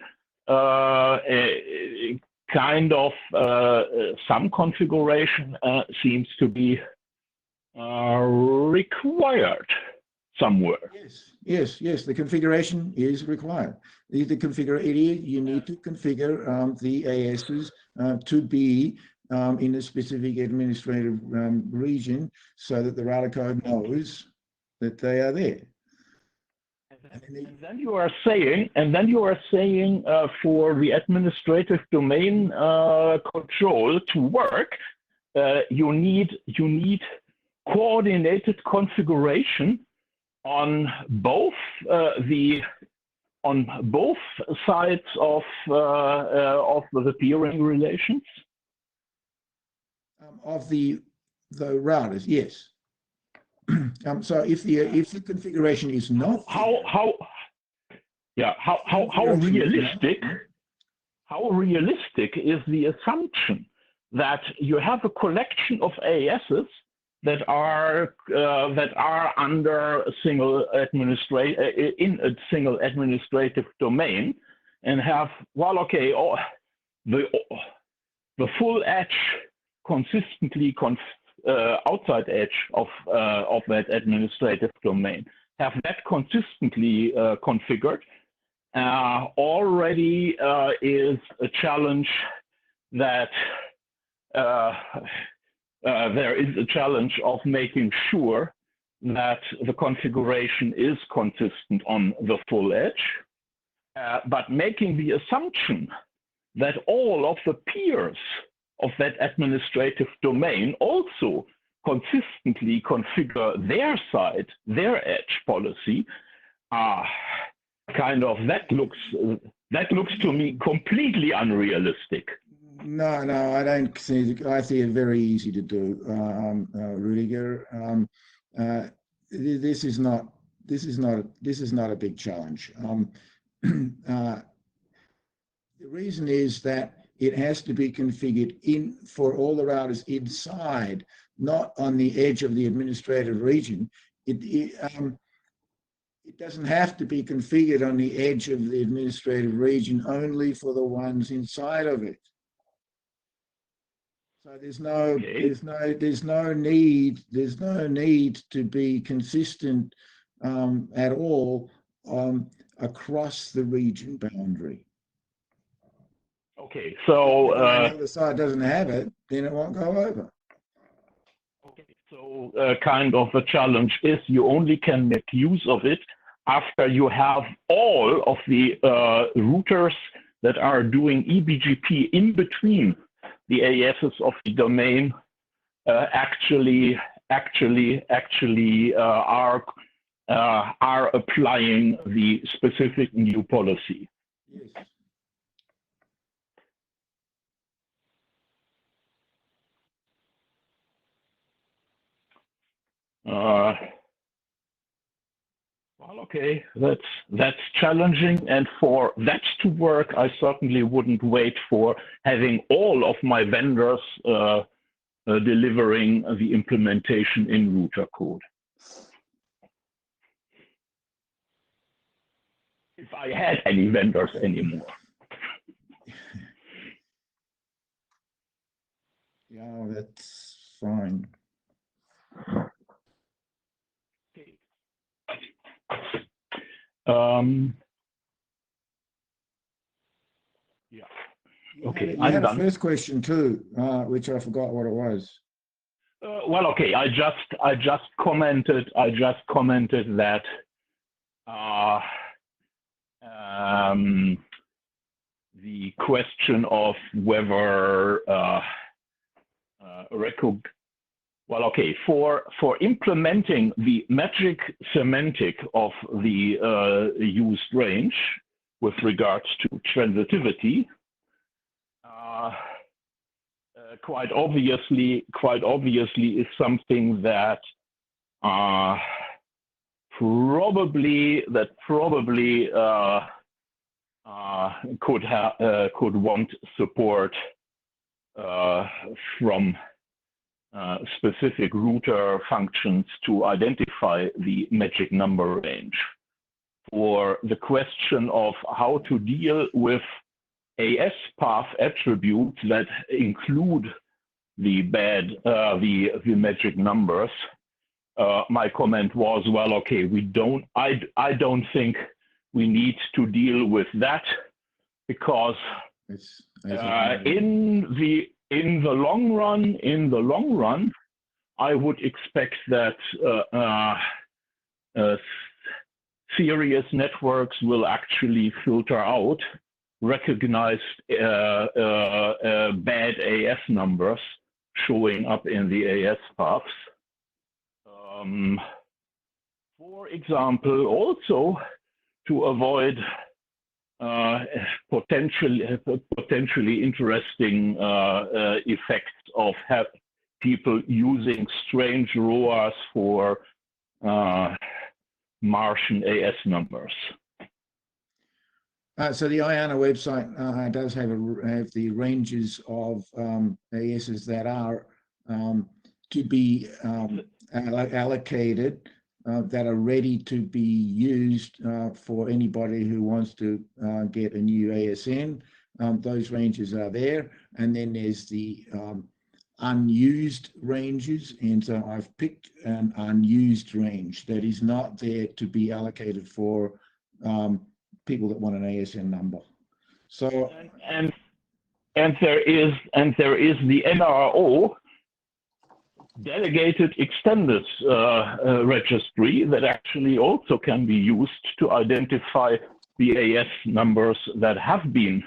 kind of some configuration seems to be required somewhere. Yes. The configuration is required. You need to configure the ASs to be in a specific administrative region so that the router code knows that they are there. And then you are saying, for the administrative domain control to work, you need coordinated configuration on both sides of the peering relations. Of the routers, yes. So if the configuration is not how realistic is the assumption that you have a collection of ASs that are under a single administrative domain and have, well, okay, the full edge consistently outside edge of that administrative domain, have that consistently configured, already is a challenge that there is a challenge of making sure that the configuration is consistent on the full edge, but making the assumption that all of the peers of that administrative domain also consistently configure their side, their edge policy, that looks to me completely unrealistic. No, I don't see. I see it very easy to do, Rudiger. This is not a big challenge. The reason is that it has to be configured for all the routers inside, not on the edge of the administrative region. It doesn't have to be configured on the edge of the administrative region, only for the ones inside of it. So there's no need to be consistent at all across the region boundary. Okay, so if the other side doesn't have it, then it won't go over. Okay, so kind of the challenge is you only can make use of it after you have all of the routers that are doing eBGP in between the ASs of the domain actually are applying the specific new policy. Yes. Okay, that's challenging, and for that to work, I certainly wouldn't wait for having all of my vendors delivering the implementation in router code. If I had any vendors anymore. Yeah, that's fine. Okay. Yeah. Okay, You I'm had a done. first question too, which I forgot what it was. Well, okay, I just commented that the question of whether well, okay, for implementing the magic semantic of the used range with regards to transitivity, quite obviously is something that probably could want support from specific router functions to identify the magic number range. For the question of how to deal with AS path attributes that include the magic numbers, my comment was, well, okay, I don't think we need to deal with that, because in the long run, I would expect that serious networks will actually filter out recognized bad AS numbers showing up in the AS paths. For example, also to avoid potentially interesting effects of people using strange ROAs for Martian AS numbers. So the IANA website does have the ranges of ASs that are to be allocated, that are ready to be used for anybody who wants to get a new ASN. Those ranges are there, and then there's the unused ranges, and so I've picked an unused range that is not there to be allocated for people that want an ASN number. So and there is the NRO delegated extended registry that actually also can be used to identify the AS numbers that have been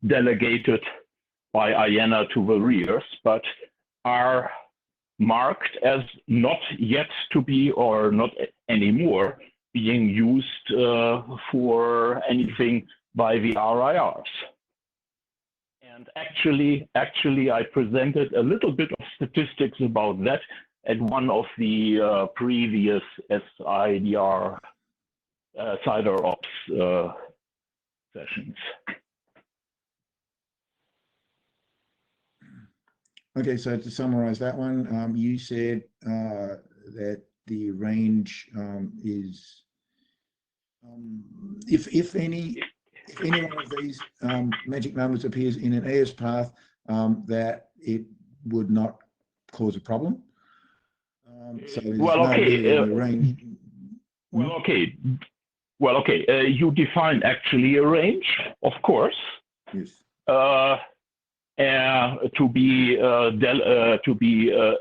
delegated by IANA to the rears, but are marked as not yet to be, or not anymore being used for anything by the RIRs. And actually, I presented a little bit of statistics about that at one of the previous IDR CIDR ops sessions. okay, so to summarize that one, you said that the range is, if any one of these magic numbers appears in an AS path, that it would not cause a problem. So there's well, no okay. really in the range. Well, okay. You define actually a range, of course. Yes. To be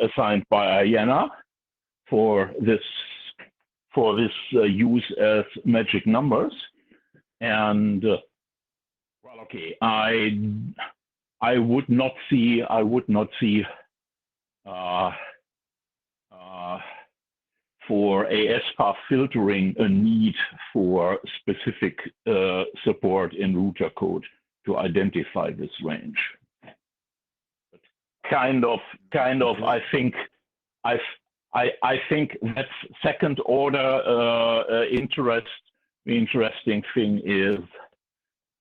assigned by IANA for this use as magic numbers, and well, okay, I would not see for AS path filtering a need for specific support in router code to identify this range. Kind of. I think I think that's second order interest. The interesting thing is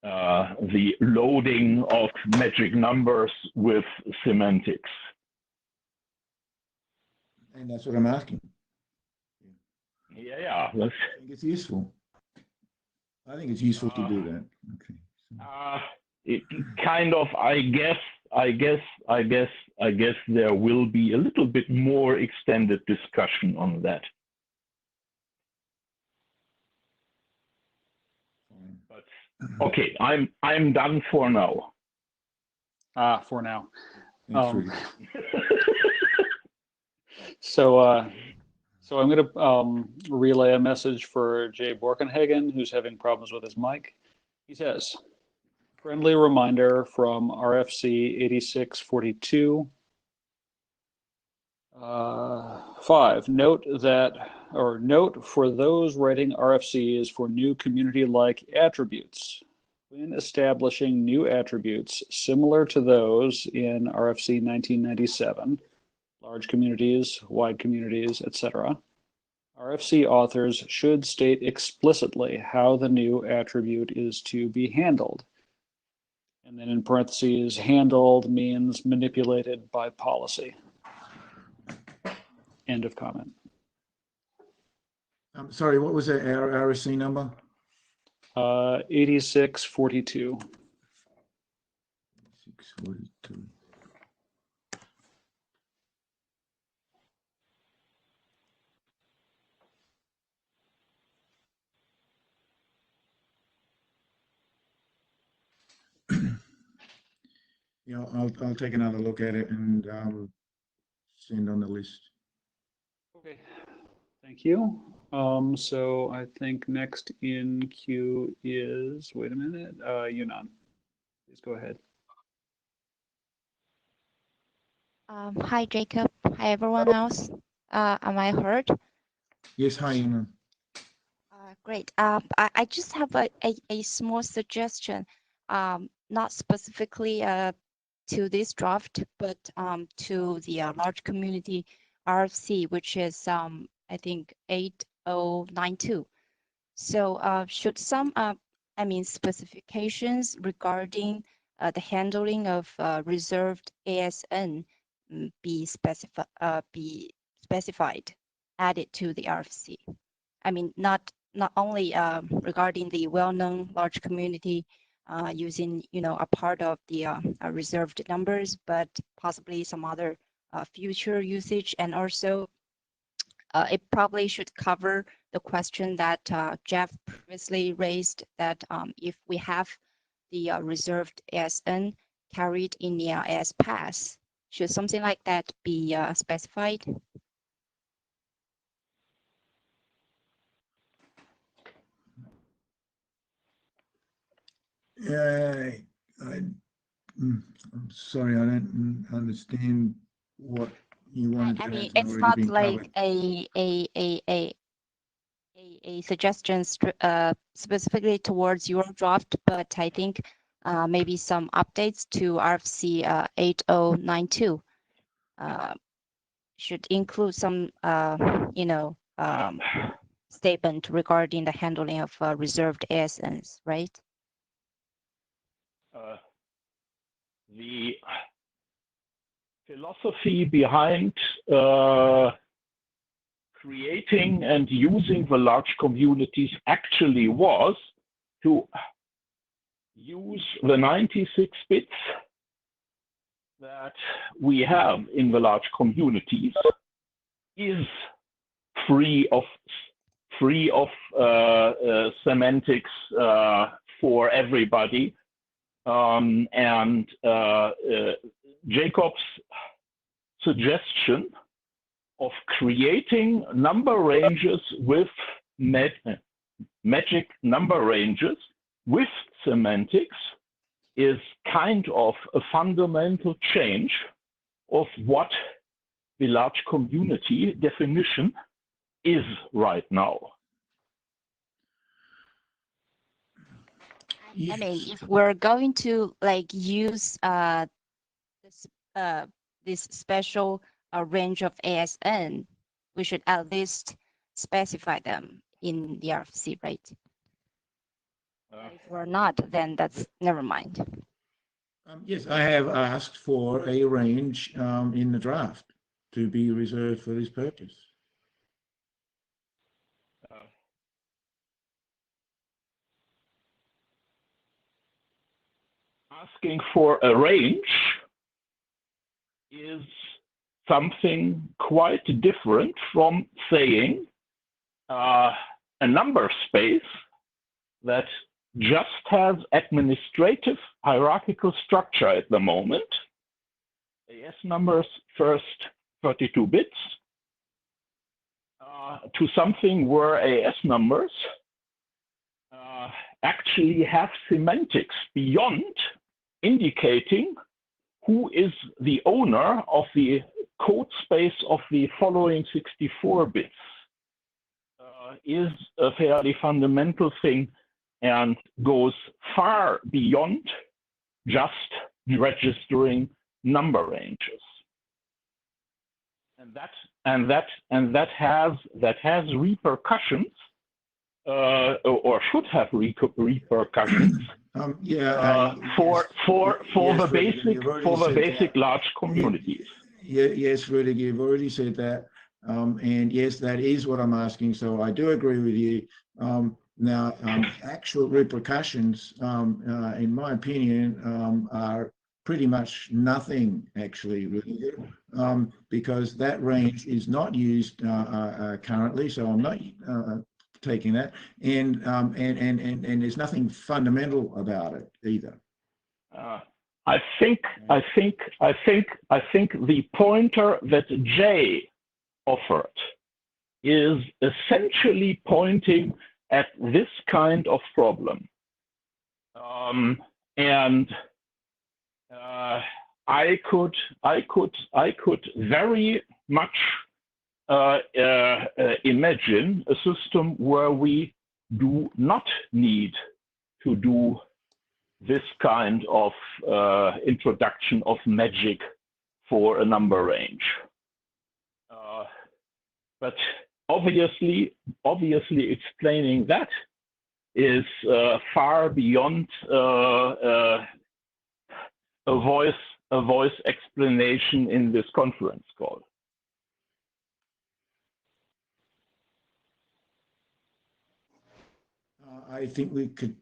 the loading of magic numbers with semantics. And that's what I'm asking. Yeah. I think it's useful. I think it's useful to do that. Okay. It kind of, I guess there will be a little bit more extended discussion on that. But okay, I'm done for now. For now. Thanks, Rudy. So I'm going to relay a message for Jay Borkenhagen, who's having problems with his mic. He says, friendly reminder from RFC 8642. 5, note for those writing RFCs for new community-like attributes. When establishing new attributes similar to those in RFC 1997, large communities, wide communities, etc., RFC authors should state explicitly how the new attribute is to be handled. And then in parentheses, handled means manipulated by policy. End of comment. I'm sorry, what was the RFC number? 8642. 8642. Yeah, I'll take another look at it and send on the list. Okay, thank you. So I think next in queue is, wait a minute, Yunnan. Please go ahead. Hi, Jacob. Hi, everyone else. Am I heard? Yes, hi, Yunnan. Great. I just have a small suggestion, not specifically to this draft, but to the large community RFC, which is I think 8092. So should some specifications regarding the handling of reserved ASN be specified, added to the RFC? I mean, not only regarding the well-known large community using, a part of the reserved numbers, but possibly some other future usage. And also, it probably should cover the question that Jeff previously raised, that if we have the reserved ASN carried in the AS pass, should something like that be specified? I'm sorry, I don't understand what you wanted to I mean, have it's already not been like covered. a suggestion specifically towards your draft, but I think maybe some updates to RFC 8092 should include some, statement regarding the handling of reserved ASNs, right? The philosophy behind creating and using the large communities actually was to use the 96 bits that we have in the large communities is free of semantics for everybody. And Jacob's suggestion of creating number ranges with magic number ranges with semantics is kind of a fundamental change of what the large community definition is right now. I mean, if we're going to use this special range of ASN, we should at least specify them in the RFC, right? If we're not, then that's never mind. Yes, I have asked for a range in the draft to be reserved for this purpose. Asking for a range is something quite different from saying a number space that just has administrative hierarchical structure at the moment. AS numbers first 32 bits to something where AS numbers actually have semantics beyond indicating who is the owner of the code space of the following 64 bits is a fairly fundamental thing and goes far beyond just registering number ranges. And that has repercussions or should have repercussions for the basic large communities. Yes, Rudiger, you've already said that, and yes, that is what I'm asking. So I do agree with you. Now, actual repercussions, in my opinion, are pretty much nothing, actually, Rudiger, because that range is not used currently. So I'm not taking that, and there's nothing fundamental about it either. I think the pointer that Jay offered is essentially pointing at this kind of problem, and I could very much imagine a system where we do not need to do this kind of introduction of magic for a number range. But obviously explaining that is far beyond a voice explanation in this conference call. I think we could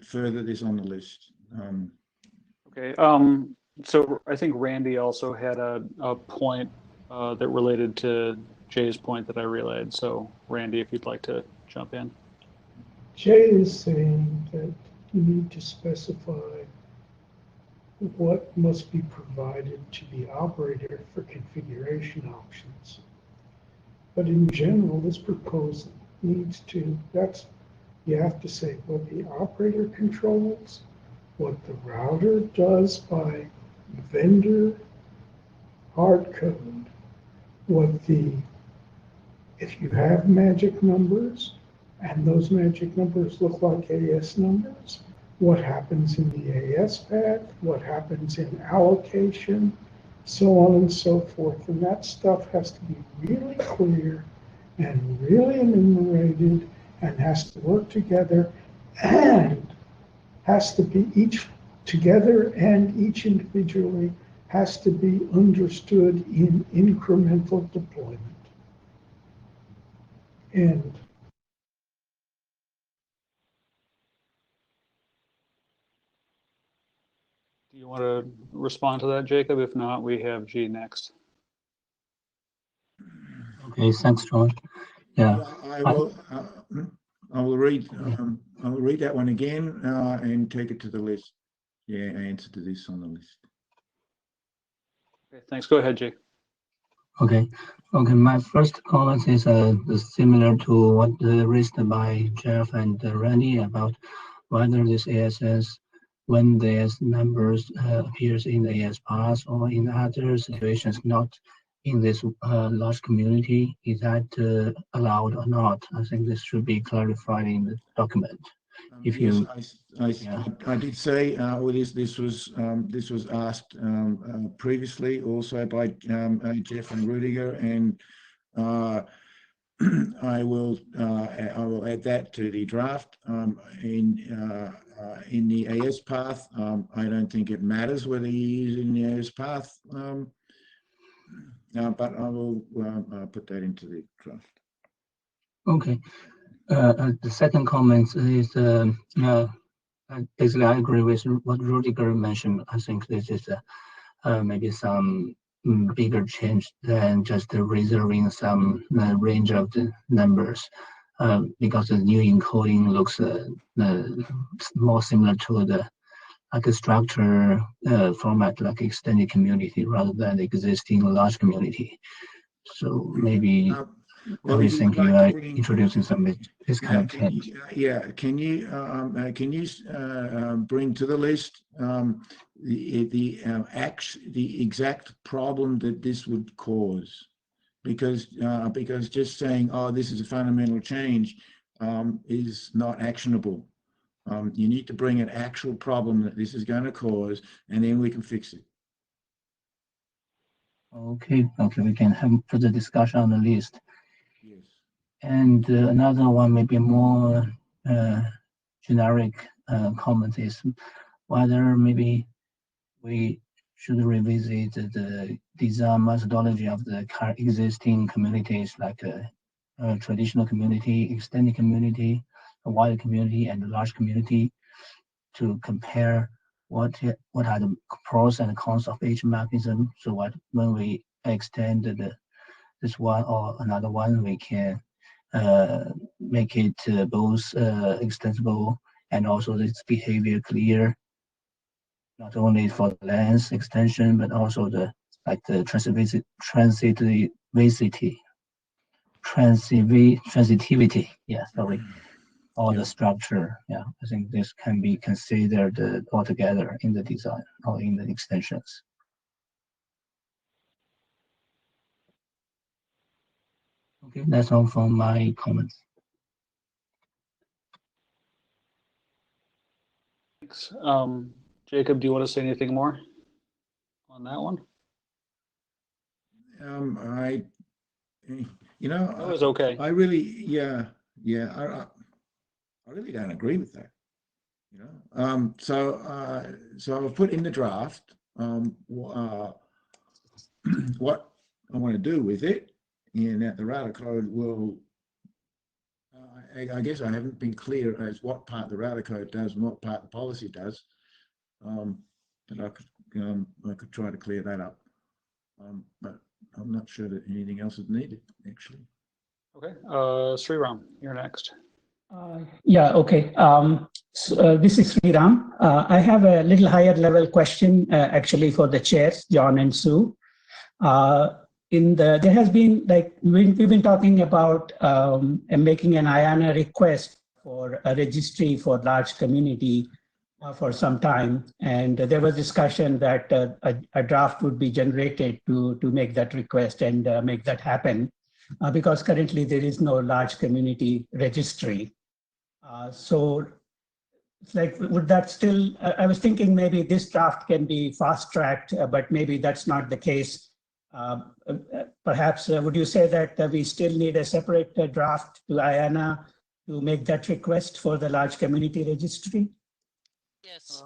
further this on the list. Okay. So I think Randy also had a point that related to Jay's point that I relayed. So Randy, if you'd like to jump in. Jay is saying that you need to specify what must be provided to the operator for configuration options. But in general, this proposal needs to, you have to say what the operator controls, what the router does by vendor hard code, if you have magic numbers and those magic numbers look like AS numbers, what happens in the AS path, what happens in allocation, so on and so forth. And that stuff has to be really clear and really enumerated and has to work together and has to be each together and each individually has to be understood in incremental deployment. And Do you want to respond to that, Jacob? If not, we have G next. Okay, thanks, George. Yeah, I will read that one again and take it to the list. Yeah, answer to this on the list. Okay, thanks. Go ahead, Jake. Okay. My first comment is similar to what raised by Jeff and Randy about whether this ASS, when the AS numbers appears in the AS path or in other situations not in this large community, is that allowed or not? I think this should be clarified in the document. If yes, you, I did say, well, this was asked previously also by Jeff and Rudiger, and I will add that to the draft. In the AS path, I don't think it matters whether you use it in the AS path, but I will put that into the draft. okay. The second comment is basically I agree with what Rudiger mentioned. I think this is maybe some bigger change than just reserving some range of the numbers, because the new encoding looks more similar to the like a structure format like extended community rather than the existing large community. So maybe Well, I if you'd think you like are to bring, introducing some this kind of change. can you bring to the list the exact problem that this would cause? Because just saying, oh, this is a fundamental change is not actionable. You need to bring an actual problem that this is going to cause, and then we can fix it. Okay, we can have further discussion on the list. Yes. And another one, maybe more generic comment is whether maybe we should revisit the design methodology of the current existing communities, like a traditional community, extended community, a wider community, and a large community, to compare what are the pros and cons of each mechanism. So when we extend this one or another one, we can make it both extensible and also its behavior clear, not only for length extension, but also the transitivity. Yeah, sorry. Or the structure. Yeah, I think this can be considered altogether in the design or in the extensions. Okay, that's all from my comments. Thanks. Jacob, do you want to say anything more on that one? That was okay. I really, I really don't agree with that. So I've put in the draft what I want to do with it, and that the router code will. I guess I haven't been clear as what part the router code does and what part the policy does, but I could try to clear that up, but I'm not sure that anything else is needed actually. Okay, Sriram, you're next. Yeah, okay. So, this is Sriram. I have a little higher level question actually for the chairs, John and Sue. There has been, like, we've been talking about making an IANA request for a registry for large community for some time. And there was discussion that a draft would be generated to make that request and make that happen, because currently there is no large community registry. So it's like, would that still, I was thinking maybe this draft can be fast tracked, but maybe that's not the case. Perhaps would you say that we still need a separate draft to IANA to make that request for the large community registry? Yes.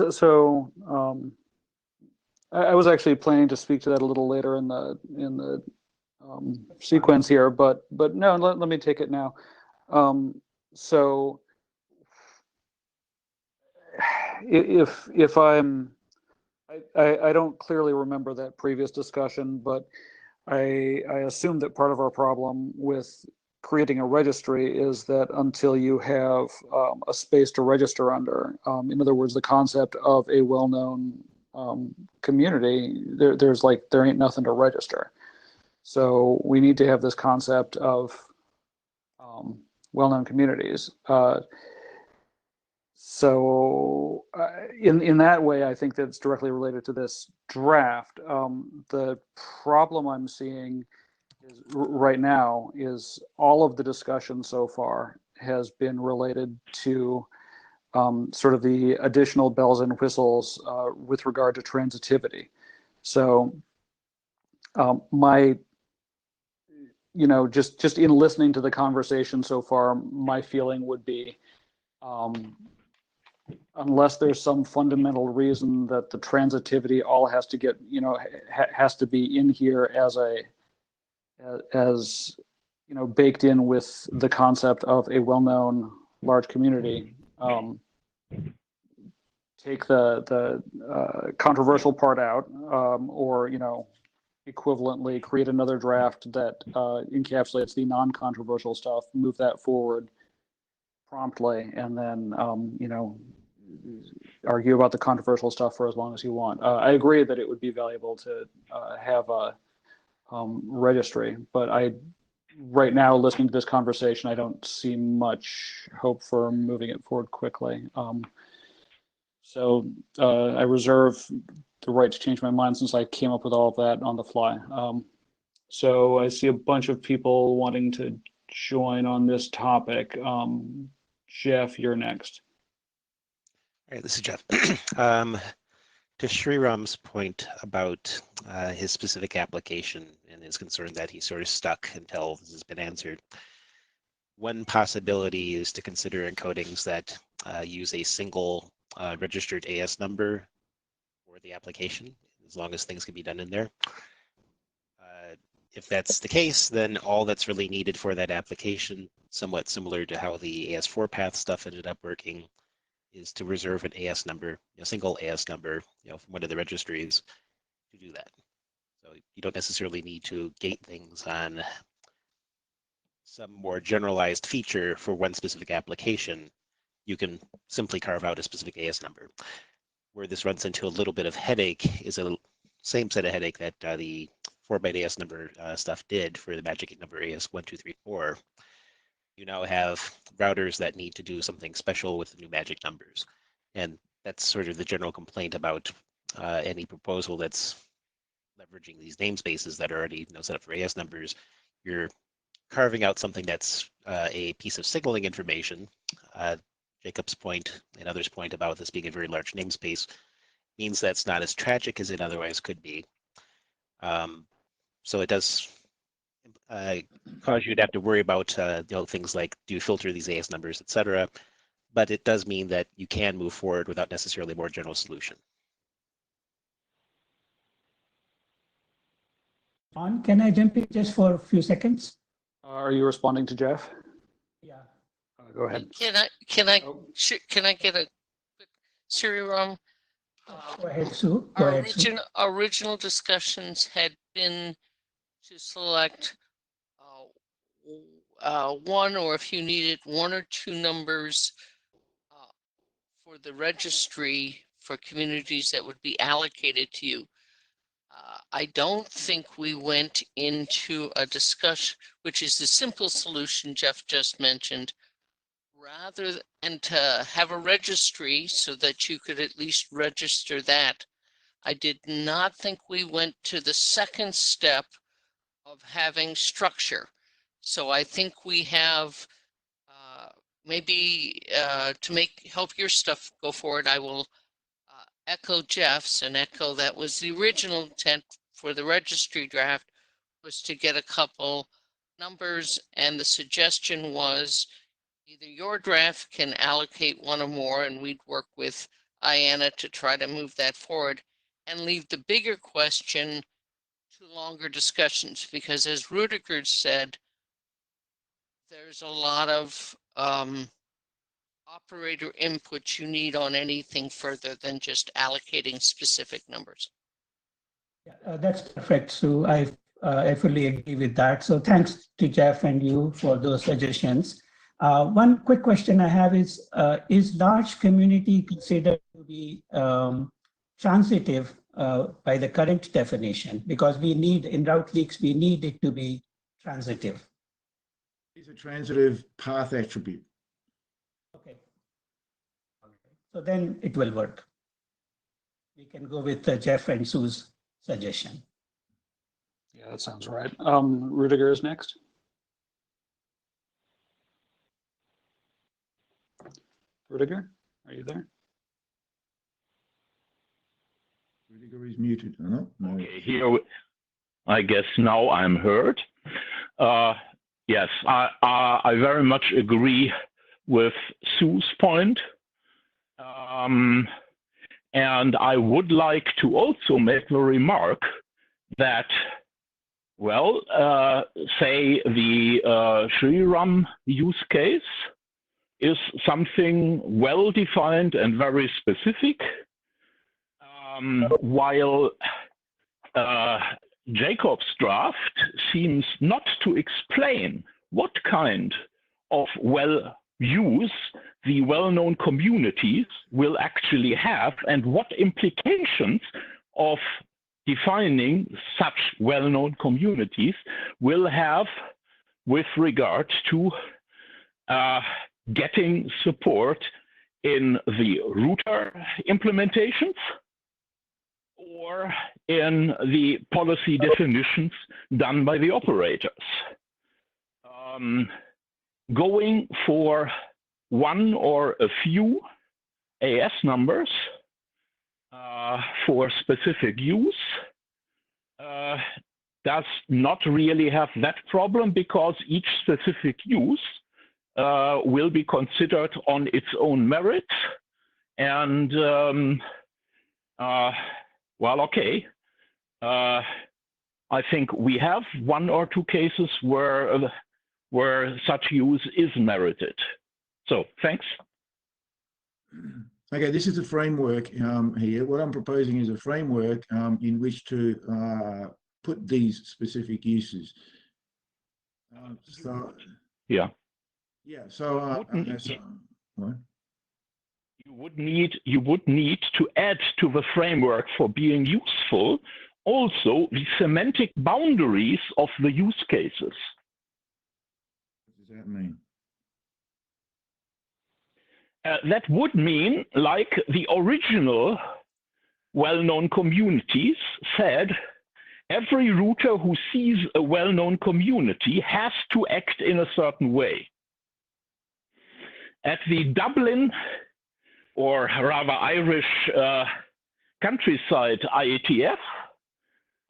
So I was actually planning to speak to that a little later in the sequence here, but no, let me take it now. So if I don't clearly remember that previous discussion, but I assume that part of our problem with creating a registry is that until you have a space to register under, in other words, the concept of a well-known community, there ain't nothing to register. So we need to have this concept of well-known communities. So in that way, I think that's directly related to this draft. The problem I'm seeing is right now is all of the discussion so far has been related to sort of the additional bells and whistles with regard to transitivity. So just in listening to the conversation so far, my feeling would be, unless there's some fundamental reason that the transitivity all has to get, has to be in here as baked in with the concept of a well-known large community. Take the controversial part out, or equivalently create another draft that encapsulates the non-controversial stuff, move that forward promptly, and then argue about the controversial stuff for as long as you want. I agree that it would be valuable to have a registry, but right now, listening to this conversation, I don't see much hope for moving it forward quickly. So I reserve the right to change my mind since I came up with all of that on the fly. So I see a bunch of people wanting to join on this topic. Jeff, you're next. All right, this is Jeff. To Sriram's point about his specific application and his concern that he's sort of stuck until this has been answered, one possibility is to consider encodings that use a single registered AS number for the application, as long as things can be done in there. If that's the case, then all that's really needed for that application, somewhat similar to how the AS4 path stuff ended up working, is to reserve an AS number, a single AS number, from one of the registries to do that. So you don't necessarily need to gate things on some more generalized feature for one specific application. You can simply carve out a specific AS number. Where this runs into a little bit of headache is a same set of headache that the 4-byte AS number stuff did for the magic number AS1234. You now have routers that need to do something special with the new magic numbers. And that's sort of the general complaint about any proposal that's leveraging these namespaces that are already set up for AS numbers. You're carving out something that's a piece of signaling information. Jacob's point and others' point about this being a very large namespace means that's not as tragic as it otherwise could be. So it does cause you to have to worry about things like, do you filter these AS numbers, etc. But it does mean that you can move forward without necessarily a more general solution. John, can I jump in just for a few seconds? Are you responding to Jeff? Yeah. Go ahead. Can I get a quick Sriram? Go ahead, Sue. Go ahead, Sue. Original discussions had been to select one, or if you needed, 1 or 2 numbers for the registry for communities that would be allocated to you. I don't think we went into a discussion, which is the simple solution Jeff just mentioned, rather than to have a registry so that you could at least register that. I did not think we went to the second step of having structure. So I think we have maybe to help your stuff go forward, I will echo Jeff's and echo that was the original intent for the registry draft, was to get a couple numbers, and the suggestion was either your draft can allocate 1 or more, and we'd work with Ayanna to try to move that forward, and leave the bigger question to longer discussions, because as Rudiger said, there's a lot of operator input you need on anything further than just allocating specific numbers. Yeah, that's perfect, Sue. I fully agree with that. So thanks to Jeff and you for those suggestions. One quick question I have is large community considered to be transitive by the current definition? Because we need, in route leaks, we need it to be transitive. It's a transitive path attribute. Okay. So then it will work. We can go with Jeff and Sue's suggestion. Yeah, that sounds right. Rudiger is next. Rudiger, are you there? Rudiger is muted. No. Okay, here, I guess now I'm heard. Yes, I very much agree with Sue's point. And I would like to also make the remark that, well, say the Shriram use case is something well defined and very specific, while Jacob's draft seems not to explain what kind of use the well-known communities will actually have and what implications of defining such well-known communities will have with regard to getting support in the router implementations or in the policy definitions done by the operators. Going for one or a few AS numbers for specific use does not really have that problem, because each specific use will be considered on its own merits. And well, okay. I think we have one or two cases where such use is merited. So thanks. Okay, this is a framework here. What I'm proposing is a framework in which to put these specific uses. So yeah. So, what? You would need to add to the framework for being useful also the semantic boundaries of the use cases. What does that mean? That would mean, like the original well-known communities said, every router who sees a well-known community has to act in a certain way. At the Dublin, or rather Irish countryside IETF,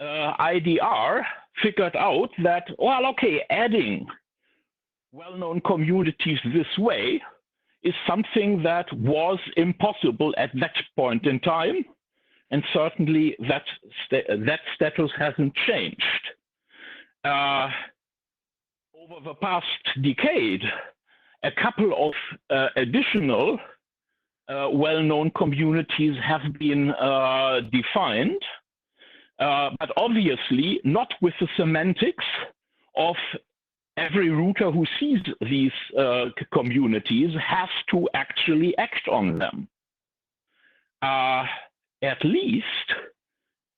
IDR figured out that, well, okay, adding well-known communities this way is something that was impossible at that point in time, and certainly that status hasn't changed. Over the past decade, a couple of additional well-known communities have been defined, but obviously not with the semantics of every router who sees these communities has to actually act on them. At least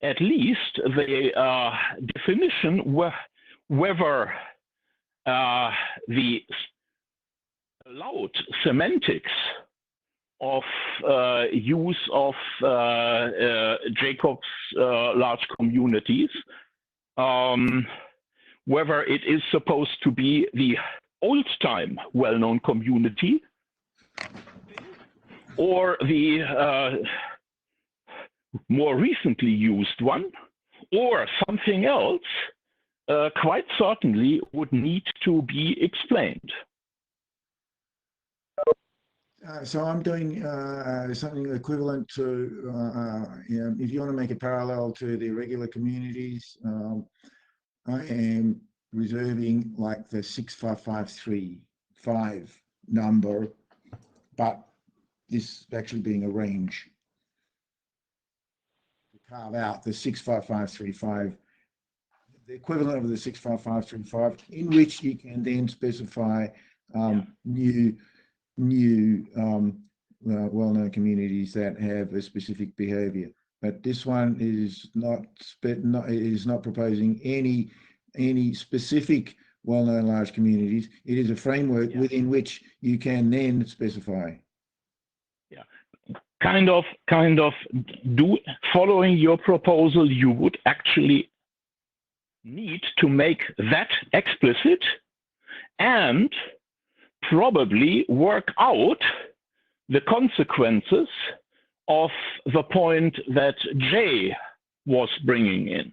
the definition whether the allowed semantics of use of Jacob's large communities, whether it is supposed to be the old-time well-known community or the more recently used one, or something else, quite certainly would need to be explained. So I'm doing something equivalent to, if you want to make a parallel to the irregular communities, I am reserving like the 65535 number, but this actually being a range to carve out the 65535, the equivalent of the 65535, in which you can then specify new well-known communities that have a specific behavior. But this one is not proposing any specific well-known large communities. It is a framework within which you can then specify. Yeah, kind of following your proposal, you would actually need to make that explicit and probably work out the consequences of the point that Jay was bringing in.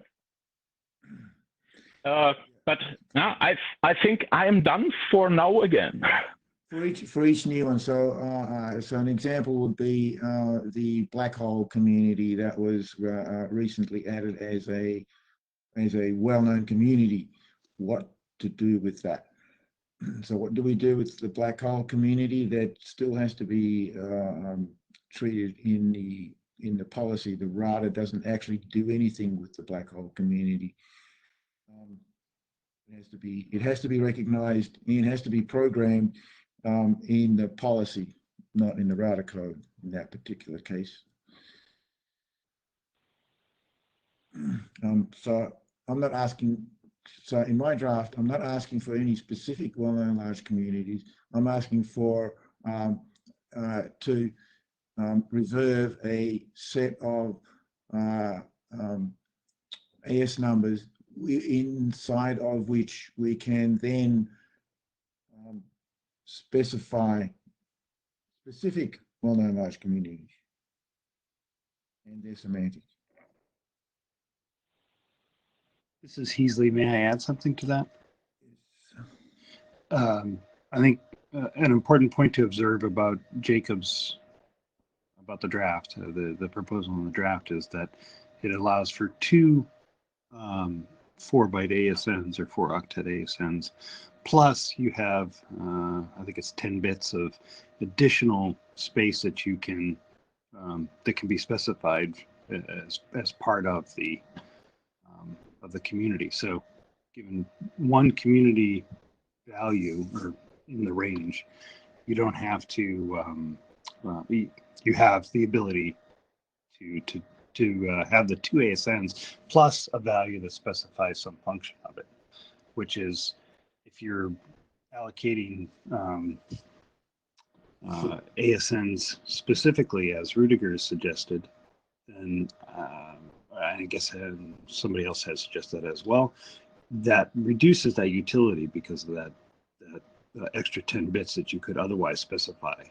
But now I think I am done for now again. For each new one, so an example would be the black hole community that was recently added as a well-known community. What to do with that? So what do we do with the black hole community that still has to be treated in the policy? The RADA doesn't actually do anything with the black hole community. It has to be recognized, and it has to be programmed in the policy, not in the RADA code in that particular case. So I'm not asking, so in my draft, I'm not asking for any specific well-known large communities. I'm asking for to reserve a set of AS numbers inside of which we can then specify specific well-known large communities and their semantics. This is Heasley. May I add something to that? I think an important point to observe about Jacob's, about the draft, the proposal in the draft, is that it allows for two 4-byte ASNs or 4-octet ASNs. Plus you have, I think it's 10 bits of additional space that you can, that can be specified as part of the community. So given one community value or in the range, you don't have to, you have the ability to have the two ASNs plus a value that specifies some function of it, which is if you're allocating ASNs specifically as Rudiger has suggested, then I guess somebody else has suggested as well, that reduces that utility because of that extra 10 bits that you could otherwise specify.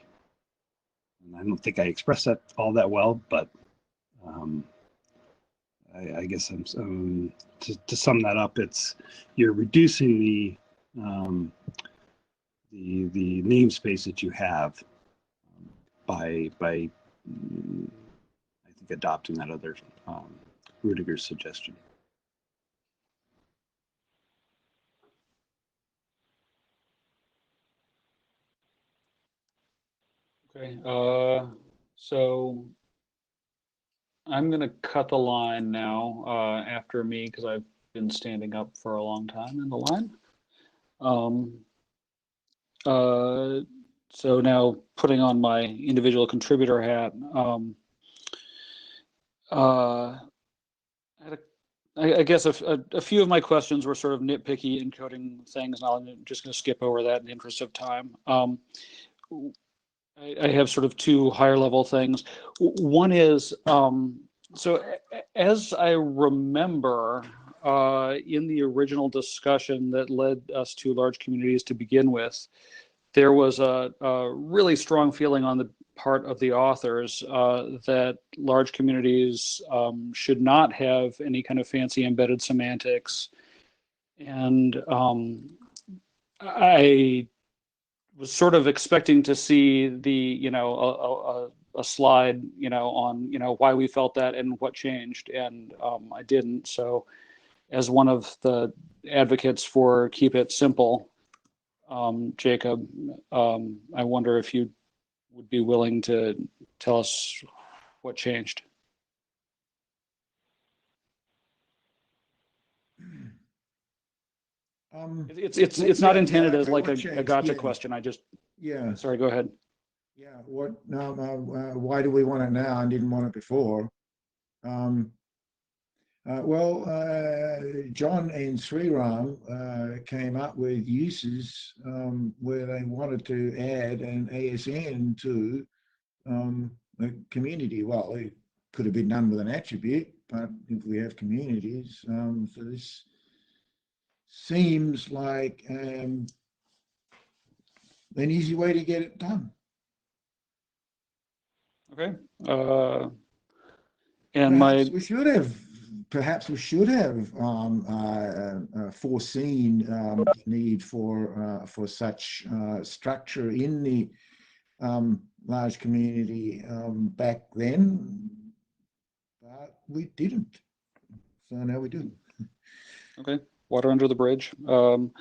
And I don't think I expressed that all that well, but I guess to sum that up, you're reducing the namespace that you have by I think adopting that other Rudiger's suggestion. Okay, so I'm going to cut the line now after me because I've been standing up for a long time in the line. So now putting on my individual contributor hat, I guess a few of my questions were sort of nitpicky encoding things, and I'm just going to skip over that in the interest of time. I have sort of two higher level things. One is, so as I remember, in the original discussion that led us to large communities to begin with, there was a really strong feeling on the part of the authors that large communities should not have any kind of fancy embedded semantics. And I was sort of expecting to see the, a slide, on, why we felt that and what changed, and I didn't. So as one of the advocates for keep it simple, Jacob, I wonder if you would be willing to tell us what changed. It's not intended as like a gotcha question. I just, sorry, go ahead. Yeah, why do we want it now and didn't want it before? Well, John and Sriram came up with uses where they wanted to add an ASN to a community. Well, it could have been done with an attribute, but if we have communities, so this seems like an easy way to get it done. Okay. And perhaps we should have foreseen the need for such structure in the large community back then, but we didn't. So now we do. Okay, water under the bridge. And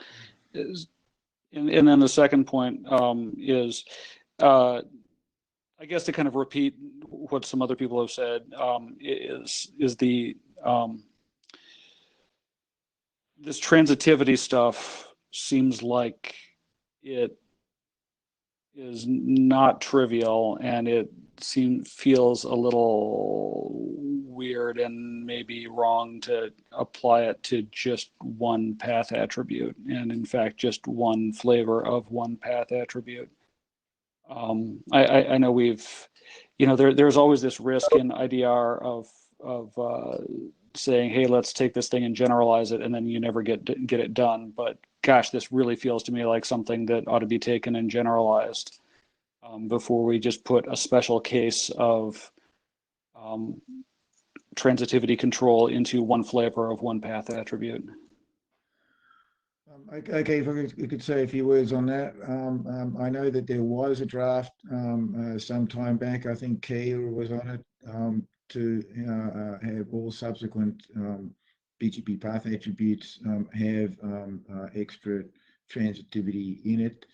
then the second point is, I guess to kind of repeat what some other people have said, is the this transitivity stuff seems like it is not trivial, and it feels a little weird and maybe wrong to apply it to just one path attribute, and in fact just one flavor of one path attribute. I know we've, there's always this risk in IDR of saying, hey, let's take this thing and generalize it, and then you never get it done. But gosh, this really feels to me like something that ought to be taken and generalized before we just put a special case of transitivity control into one flavor of one path attribute. Okay, if I could say a few words on that. I know that there was a draft some time back. I think Keir was on it to have all subsequent BGP path attributes have extra transitivity in it,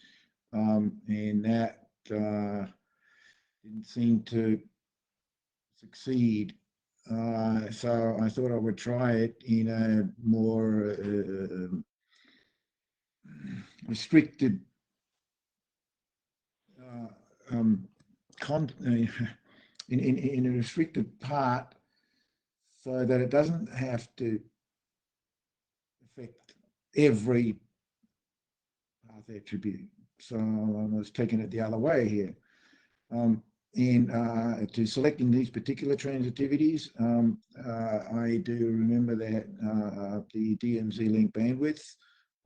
and that didn't seem to succeed. So I thought I would try it in a more restricted in a restricted part, so that it doesn't have to affect every path attribute. So I was taking it the other way here. To selecting these particular transitivities, I do remember that the DMZ link bandwidth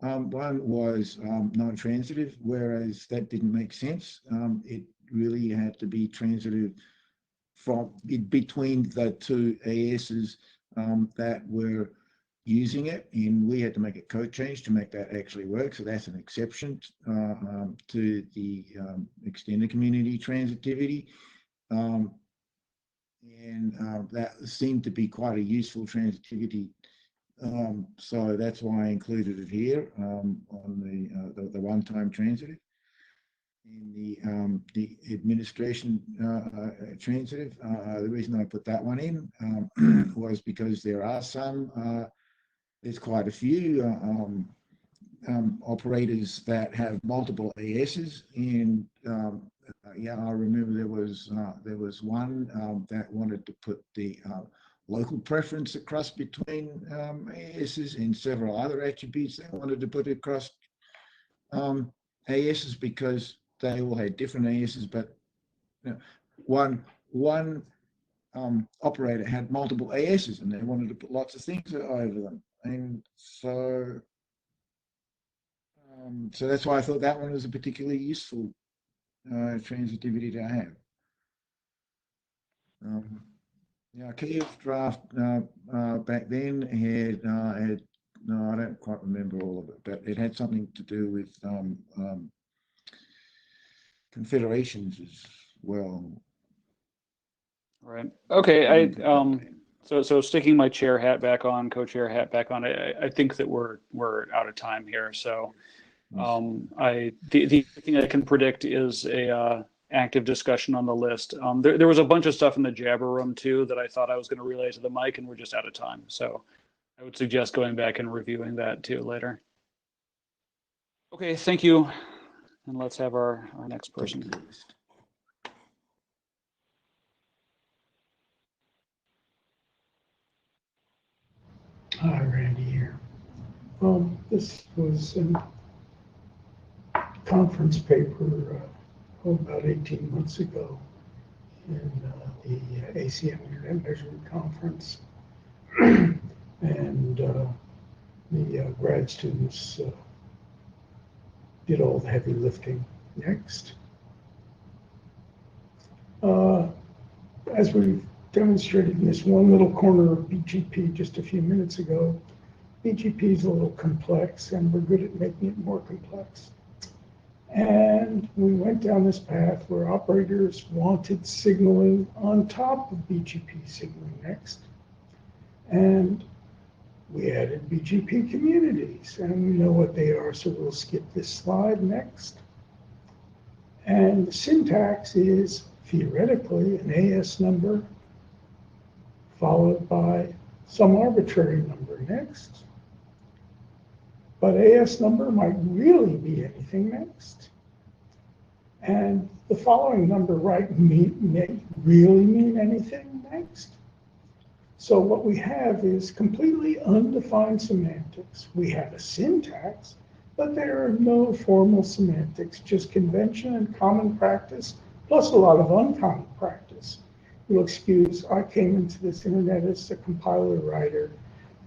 one was non-transitive, whereas that didn't make sense. It really had to be transitive from between the two ASs that were using it, and we had to make a code change to make that actually work. So that's an exception to the extended community transitivity. And that seemed to be quite a useful transitivity. So that's why I included it here on the one-time transitive. In the administration transitive, the reason I put that one in was because there are there's quite a few operators that have multiple ASs, and yeah, I remember there was one that wanted to put the local preference across between ASs, and several other attributes they wanted to put across ASs because they all had different ASs, but one operator had multiple ASs and they wanted to put lots of things over them, and so that's why I thought that one was a particularly useful transitivity to have. Yeah, Keir's draft back then had no, I don't quite remember all of it, but it had something to do with confederations as well. Right. Okay. So sticking my chair hat back on, co-chair hat back on, I think that we're out of time here. So the thing I can predict is a active discussion on the list. There was a bunch of stuff in the Jabber room too that I thought I was going to relay to the mic, and we're just out of time. So I would suggest going back and reviewing that too later. Okay, thank you. And let's have our next person. Hi, Randy here. This was a conference paper about 18 months ago in the ACM Internet Measurement Conference. And the grad students did all the heavy lifting next. as we demonstrated in this one little corner of BGP just a few minutes ago, BGP is a little complex, and we're good at making it more complex. And we went down this path where operators wanted signaling on top of BGP signaling next. And we added BGP communities, and we know what they are, so we'll skip this slide next. And the syntax is theoretically an AS number followed by some arbitrary number next. But AS number might really be anything next. And the following number may really mean anything next. So what we have is completely undefined semantics. We have a syntax, but there are no formal semantics, just convention and common practice, plus a lot of uncommon practice. You'll excuse, I came into this internet as a compiler writer,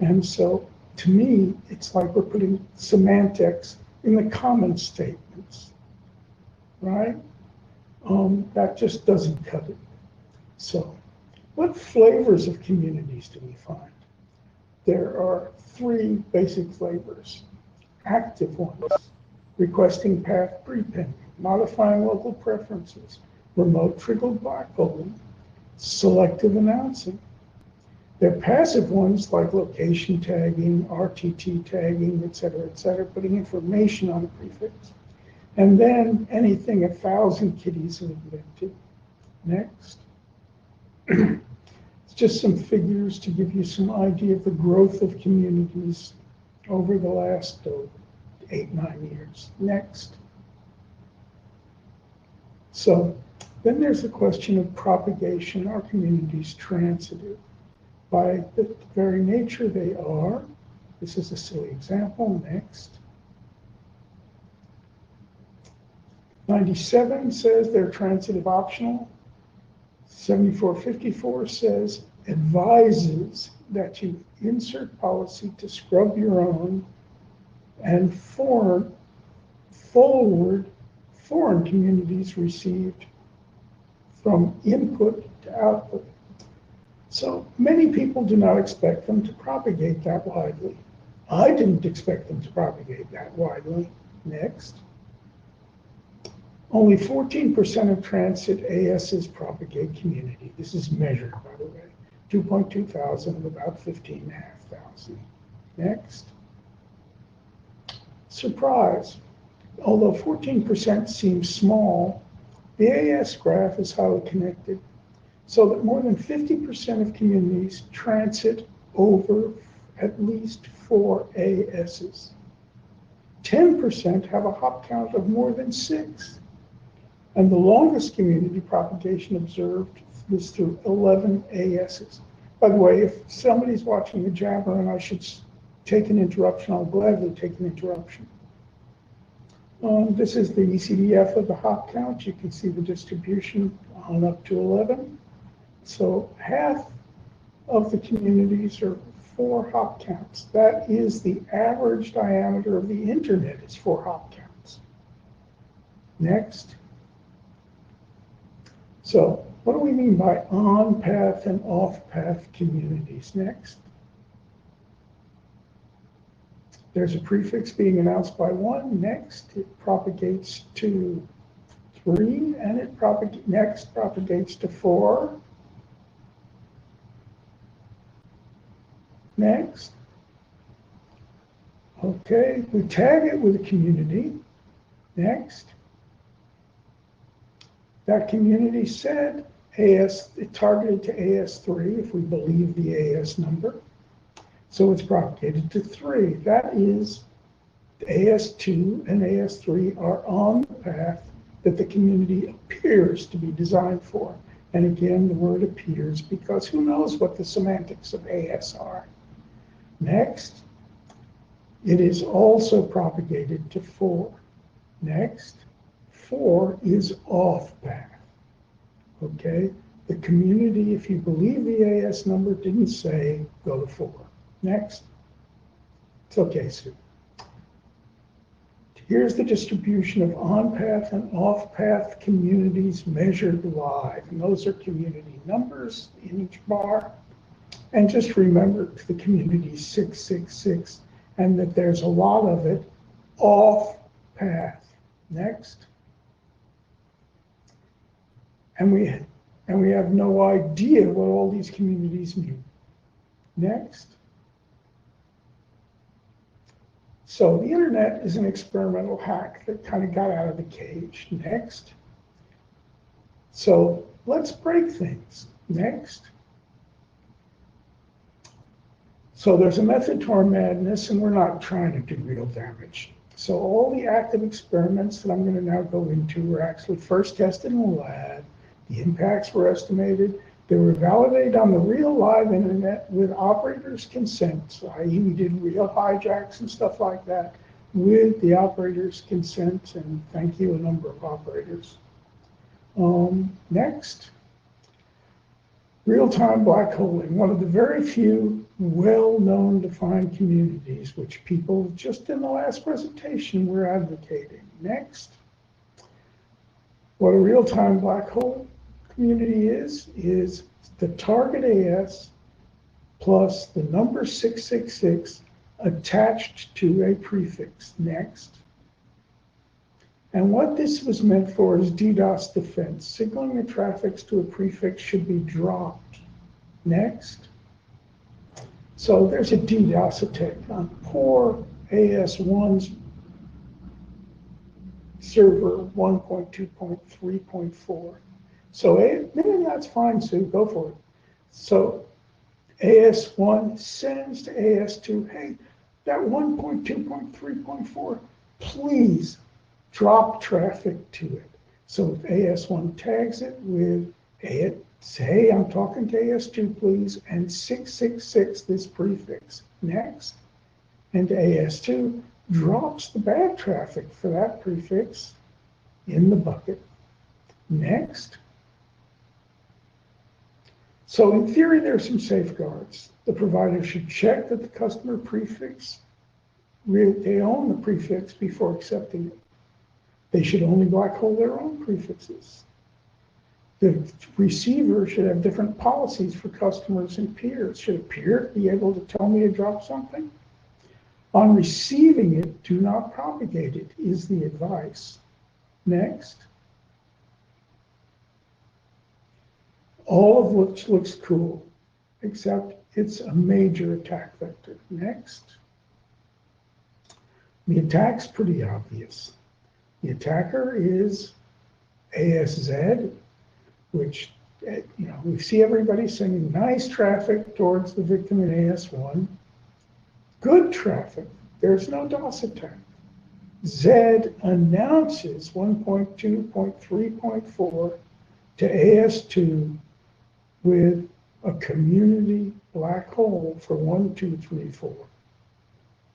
and so to me, it's like we're putting semantics in the common statements, right? That just doesn't cut it. So what flavors of communities do we find? There are three basic flavors. Active ones, requesting path prepending, modifying local preferences, remote triggered blackholing, selective announcing. They're passive ones like location tagging, RTT tagging, et cetera, putting information on a prefix. And then anything 1,000 kitties have invented. Next. It's just some figures to give you some idea of the growth of communities over the last 8-9 years. Next. So then there's the question of propagation. Are communities transitive? By the very nature they are. This is a silly example. Next. 97 says they're transitive optional. 7454 says advises that you insert policy to scrub your own and forward foreign communities received from input to output. So many people do not expect them to propagate that widely. I didn't expect them to propagate that widely. Next. Only 14% of transit ASs propagate community. This is measured, by the way. 2.2 thousand of about 15,500. Next. Surprise. Although 14% seems small, the AS graph is highly connected, so that more than 50% of communities transit over at least 4 ASs. 10% have a hop count of more than 6. And the longest community propagation observed was through 11 ASs. By the way, if somebody's watching the Jabber and I should take an interruption, I'll gladly take an interruption. This is the ECDF of the hop count. You can see the distribution on up to 11. So half of the communities are 4 hop counts. That is the average diameter of the internet is 4 hop counts. Next. So what do we mean by on-path and off-path communities? Next. There's a prefix being announced by 1. Next, it propagates to 3, and it next propagates to 4. Next. Okay, we tag it with a community. Next. That community said it targeted to AS3 if we believe the AS number. So it's propagated to 3. That is, AS2 and AS3 are on the path that the community appears to be designed for. And again, the word appears because who knows what the semantics of AS are. Next, it is also propagated to 4. Next, 4 is off path. Okay, the community, if you believe the AS number, didn't say go to 4. Next. It's okay, Sue. Here's the distribution of on-path and off-path communities measured live. And those are community numbers in each bar. And just remember the community 666 and that there's a lot of it off-path. Next. And we have no idea what all these communities mean. Next. So the internet is an experimental hack that kind of got out of the cage. Next. So let's break things. Next. So there's a method to our madness, and we're not trying to do real damage. So all the active experiments that I'm going to now go into were actually first tested in the lab. The impacts were estimated. They were validated on the real live internet with operators' consent, i.e. we did real hijacks and stuff like that with the operators' consent, and thank you, a number of operators. Next. Real-time black holing, one of the very few well-known defined communities, which people just in the last presentation were advocating. Next. What a real-time black hole community is the target AS plus the number 666 attached to a prefix. Next. And what this was meant for is DDoS defense. Signaling the traffics to a prefix should be dropped. Next. So there's a DDoS attack on poor AS1's server 1.2.3.4. So maybe that's fine, Sue, go for it. So AS1 sends to AS2, hey, that 1.2.3.4, please drop traffic to it. So if AS1 tags it with, hey, I'm talking to AS2, please, and 666, this prefix. Next. And AS2 drops the bad traffic for that prefix in the bucket. Next. So in theory, there are some safeguards. The provider should check that the customer prefix, they own the prefix before accepting it. They should only black hole their own prefixes. The receiver should have different policies for customers and peers. Should a peer be able to tell me to drop something? On receiving it, do not propagate it, is the advice. Next. All of which looks cool, except it's a major attack vector. Next. The attack's pretty obvious. The attacker is ASZ, which, we see everybody sending nice traffic towards the victim in AS1. Good traffic, there's no DOS attack. Z announces 1.2.3.4 to AS2 with a community black hole for 1, 2, 3, 4.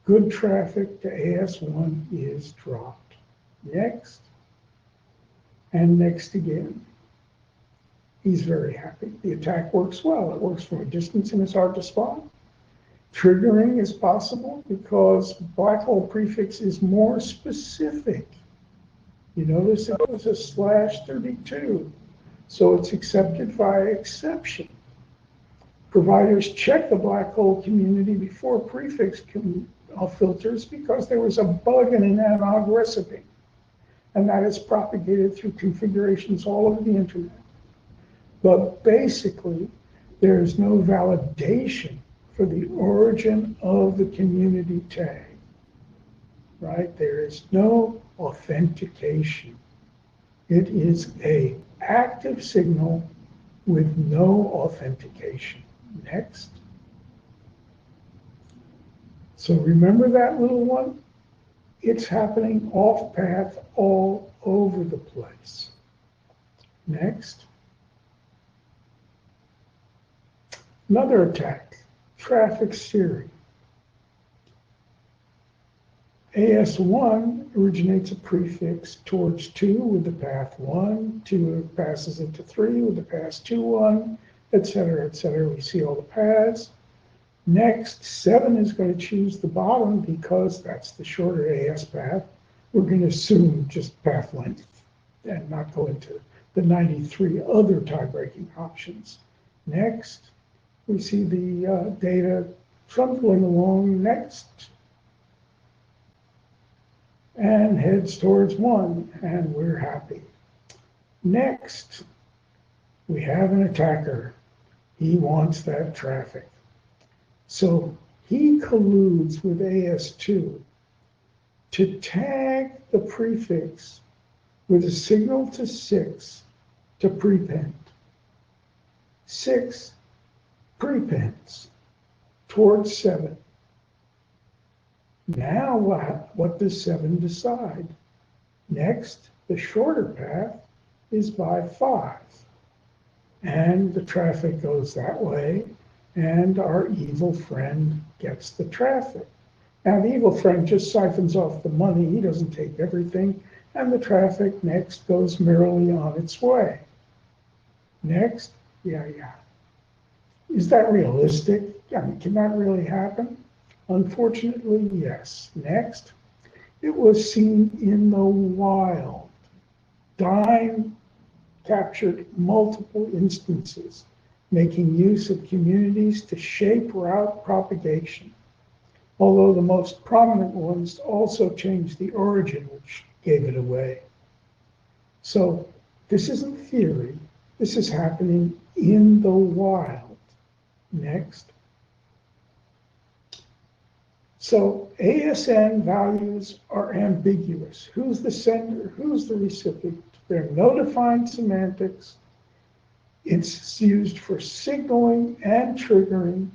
Good traffic to AS1 is dropped. Next, and next again. He's very happy. The attack works well. It works from a distance and is hard to spot. Triggering is possible because black hole prefix is more specific. You notice it was a /32, so it's accepted via exception. Providers check the black hole community before prefix filters because there was a bug in an analog recipe, and that is propagated through configurations all over the internet. But basically, there is no validation for the origin of the community tag, right? There is no authentication. It is an active signal with no authentication. Next. So remember that little one? It's happening off path all over the place. Next. Another attack, traffic steering. AS1 originates a prefix towards 2 with the path 1, 2 passes into 3 with the path 2, 1, etc., etc. We see all the paths. Next, 7 is going to choose the bottom because that's the shorter AS path. we're going to assume just path length and not go into the 93 other tie-breaking options. Next, we see the data trundling along next and heads towards 1, and we're happy. Next, we have an attacker. He wants that traffic. So he colludes with AS2 to tag the prefix with a signal to 6 to prepend. 6 prepends towards 7. Now what does 7 decide? Next, the shorter path is by 5. And the traffic goes that way, and our evil friend gets the traffic. Now, the evil friend just siphons off the money. He doesn't take everything, and the traffic next goes merrily on its way. Next, yeah. Is that realistic? I mean, can that really happen? Unfortunately, yes. Next, it was seen in the wild. Dime captured multiple instances, making use of communities to shape route propagation, although the most prominent ones also changed the origin, which gave it away. So this isn't theory. This is happening in the wild. Next. So ASN values are ambiguous. Who's the sender? Who's the recipient? There are no defined semantics. It's used for signaling and triggering.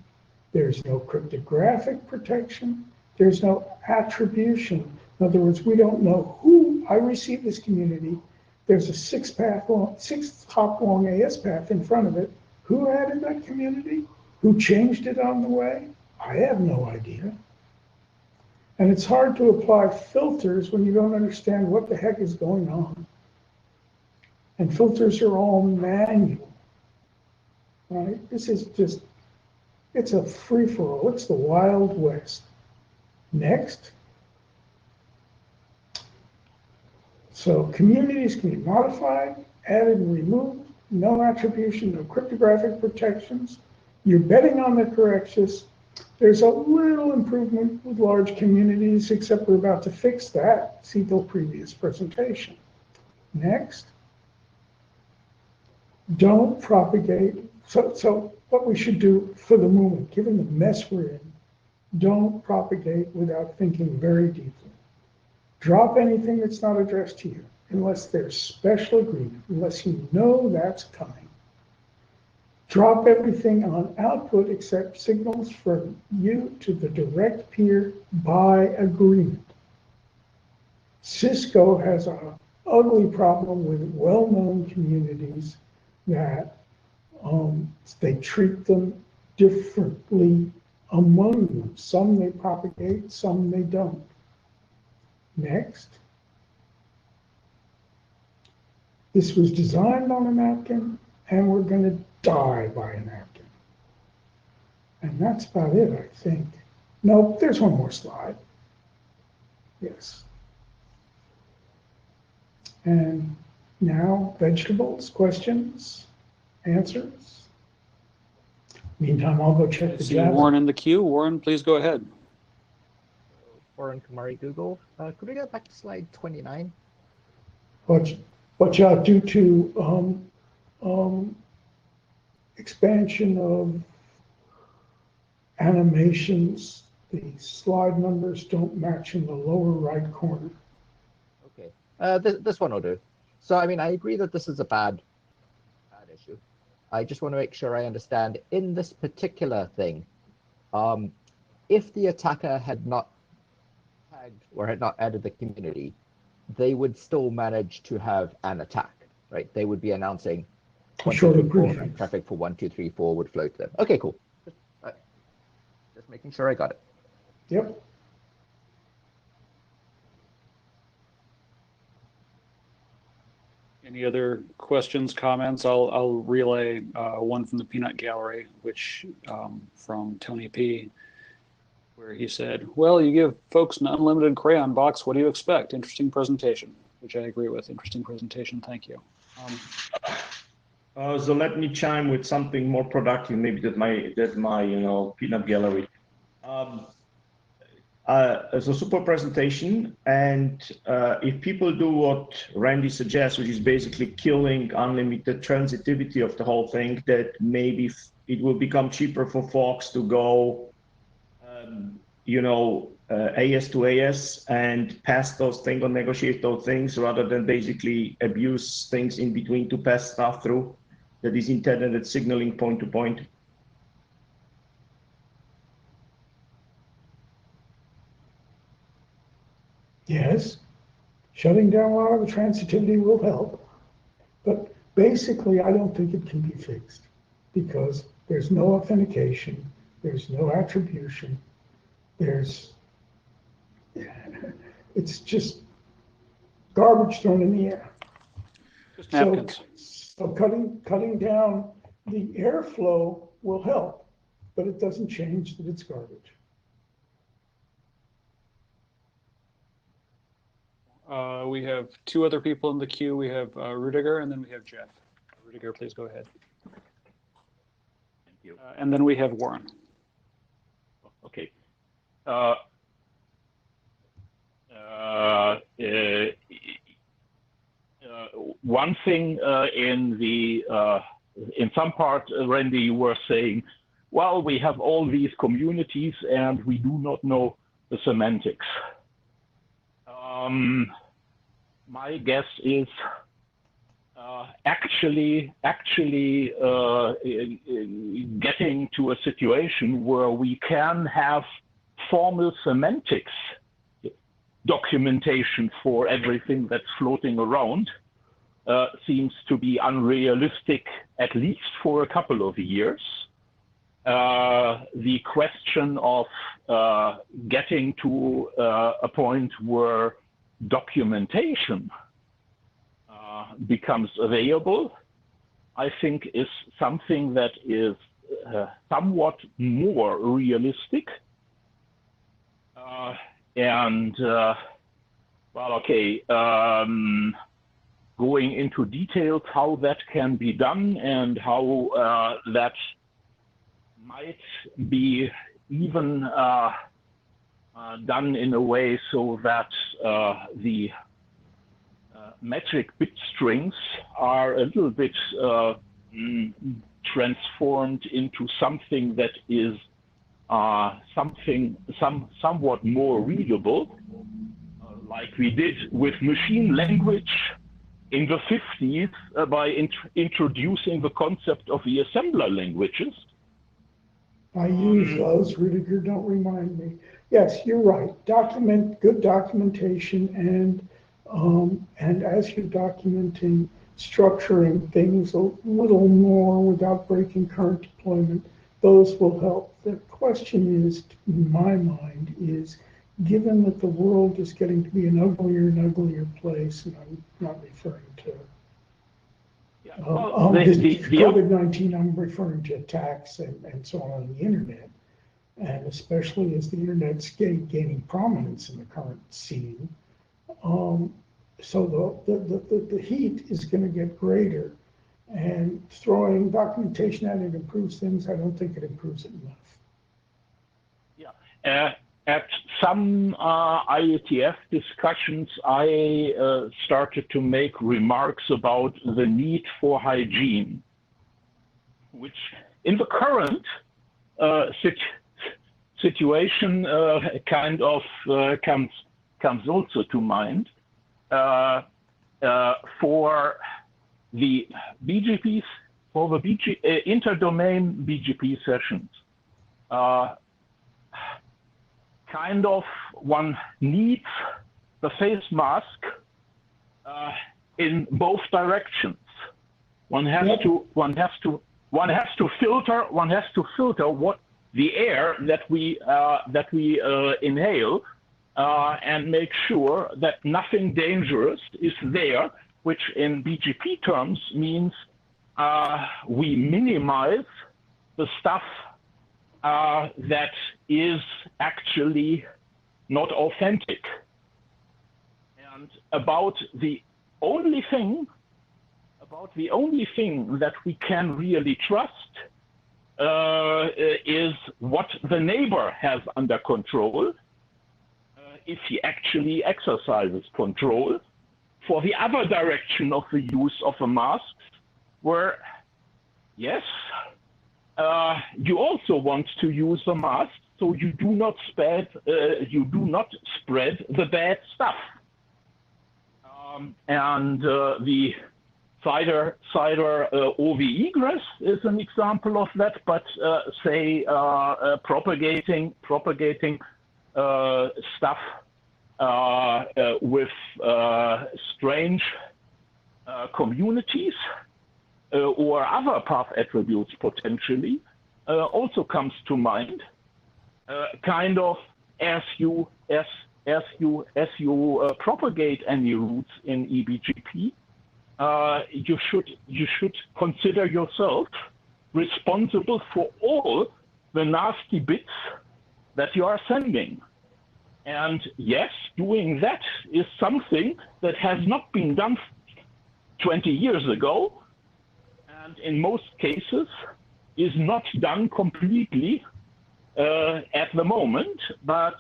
There's no cryptographic protection. There's no attribution. In other words, we don't know who I received this community. There's a 6-hop long AS path in front of it. Who added that community? Who changed it on the way? I have no idea. And it's hard to apply filters when you don't understand what the heck is going on. And filters are all manual, right? This is just, it's a free-for-all. It's the Wild West. Next. So communities can be modified, added and removed, no attribution, no cryptographic protections. You're betting on the corrections. There's a little improvement with large communities, except we're about to fix that. See the previous presentation. Next. Don't propagate. So what we should do for the moment, given the mess we're in, don't propagate without thinking very deeply. Drop anything that's not addressed to you, unless there's special agreement, unless you know that's coming. Drop everything on output except signals from you to the direct peer by agreement. Cisco has an ugly problem with well-known communities that they treat them differently among them. Some they propagate, some they don't. Next. This was designed on a napkin, and we're going to die by a napkin. And that's about it, I think. Nope, there's one more slide. Yes. And now, vegetables, questions, answers. Meantime, I'll go check the See Java. Warren in the queue. Warren, please go ahead. Warren Kumari, Google. Could we go back to slide 29? But due to expansion of animations, the slide numbers don't match in the lower right corner. Okay, this one will do. So, I mean, I agree that this is a bad issue. I just want to make sure I understand, in this particular thing, if the attacker had not tagged or had not added the community, they would still manage to have an attack, right? They would be announcing 1, 2, 3, 4, and traffic for 1, 2, 3, 4 would flow to them. Okay, cool. Just making sure I got it. Yep. Any other questions, comments? I'll relay one from the Peanut Gallery, which from Tony P. where he said, well, you give folks an unlimited crayon box, what do you expect? Interesting presentation, which I agree with. Interesting presentation, thank you. So let me chime with something more productive, maybe that my peanut gallery. It's a super presentation, and if people do what Randy suggests, which is basically killing unlimited transitivity of the whole thing, that maybe it will become cheaper for folks to go, AS to AS and pass those things or negotiate those things rather than basically abuse things in between to pass stuff through that is intended at signaling point to point. Yes, shutting down a lot of the transitivity will help, but basically I don't think it can be fixed because there's no authentication, there's no attribution, it's just garbage thrown in the air. Just napkins. So cutting down the airflow will help, but it doesn't change that it's garbage. We have two other people in the queue. We have Rudiger, and then we have Jeff. Rudiger, please go ahead. Thank you. And then we have Warren. Okay. One thing in some part, Randy, you were saying, well, we have all these communities and we do not know the semantics. My guess is actually getting to a situation where we can have formal semantics documentation for everything that's floating around seems to be unrealistic, at least for a couple of years. The question of getting to a point where documentation becomes available, I think is something that is somewhat more realistic. Going into details how that can be done and how that might be even done in a way so that the metric bit strings are a little bit transformed into something that is somewhat more readable, like we did with machine language in the 50s by introducing the concept of the assembler languages. I use those, Rudiger, don't remind me. Yes, you're right. Good documentation and as you're documenting, structuring things a little more without breaking current deployment, those will help. The question is, in my mind, is given that the world is getting to be an uglier and uglier place, and I'm not referring to COVID-19, I'm referring to attacks and so on the internet, and especially as the internet's gaining prominence in the current scene. So the heat is going to get greater, and throwing documentation at it improves things. I don't think it improves it enough. Yeah. At some IETF discussions, I started to make remarks about the need for hygiene, which in the current situation kind of comes also to mind. For the BGPs, for the interdomain BGP sessions, kind of one needs the face mask in both directions. One has to filter what the air that we inhale and make sure that nothing dangerous is there, which in BGP terms means we minimize the stuff that is actually not authentic. And about the only thing that we can really trust is what the neighbor has under control, if he actually exercises control. For the other direction of the use of a mask, where yes, you also want to use a mask so you do not spread the bad stuff. And the cider OV egress is an example of that, but say propagating stuff with strange communities or other path attributes potentially also comes to mind. Kind of as you propagate any routes in eBGP, you should consider yourself responsible for all the nasty bits that you are sending. And yes, doing that is something that has not been done 20 years ago, and in most cases is not done completely at the moment. But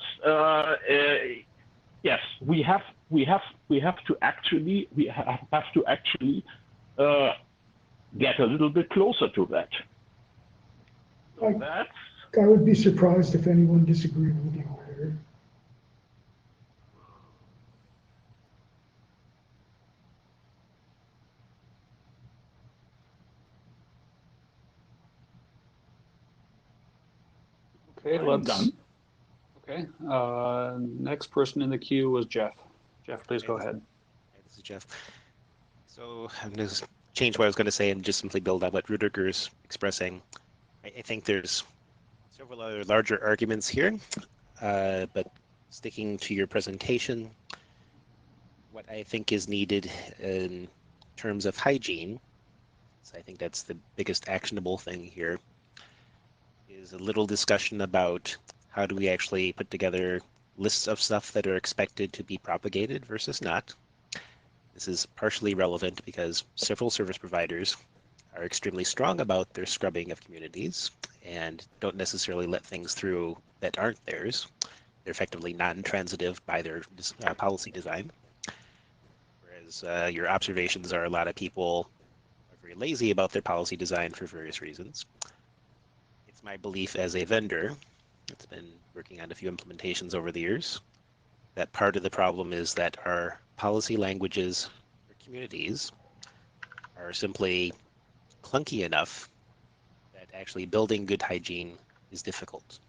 yes, we have to actually get a little bit closer to that. So that's. I would be surprised if anyone disagreed with you here. Okay, let's. Okay, next person in the queue was Jeff. Jeff, please go ahead. This is Jeff. So I'm going to change what I was going to say and just simply build on what Rudiger's expressing. I think there's several other larger arguments here, but sticking to your presentation, what I think is needed in terms of hygiene, so I think that's the biggest actionable thing here, is a little discussion about how do we actually put together lists of stuff that are expected to be propagated versus not. This is partially relevant because several service providers are extremely strong about their scrubbing of communities and don't necessarily let things through that aren't theirs. They're effectively non-transitive by their policy design. Whereas your observations are a lot of people are very lazy about their policy design for various reasons. It's my belief as a vendor that's been working on a few implementations over the years that part of the problem is that our policy languages for communities are simply clunky enough that actually building good hygiene is difficult.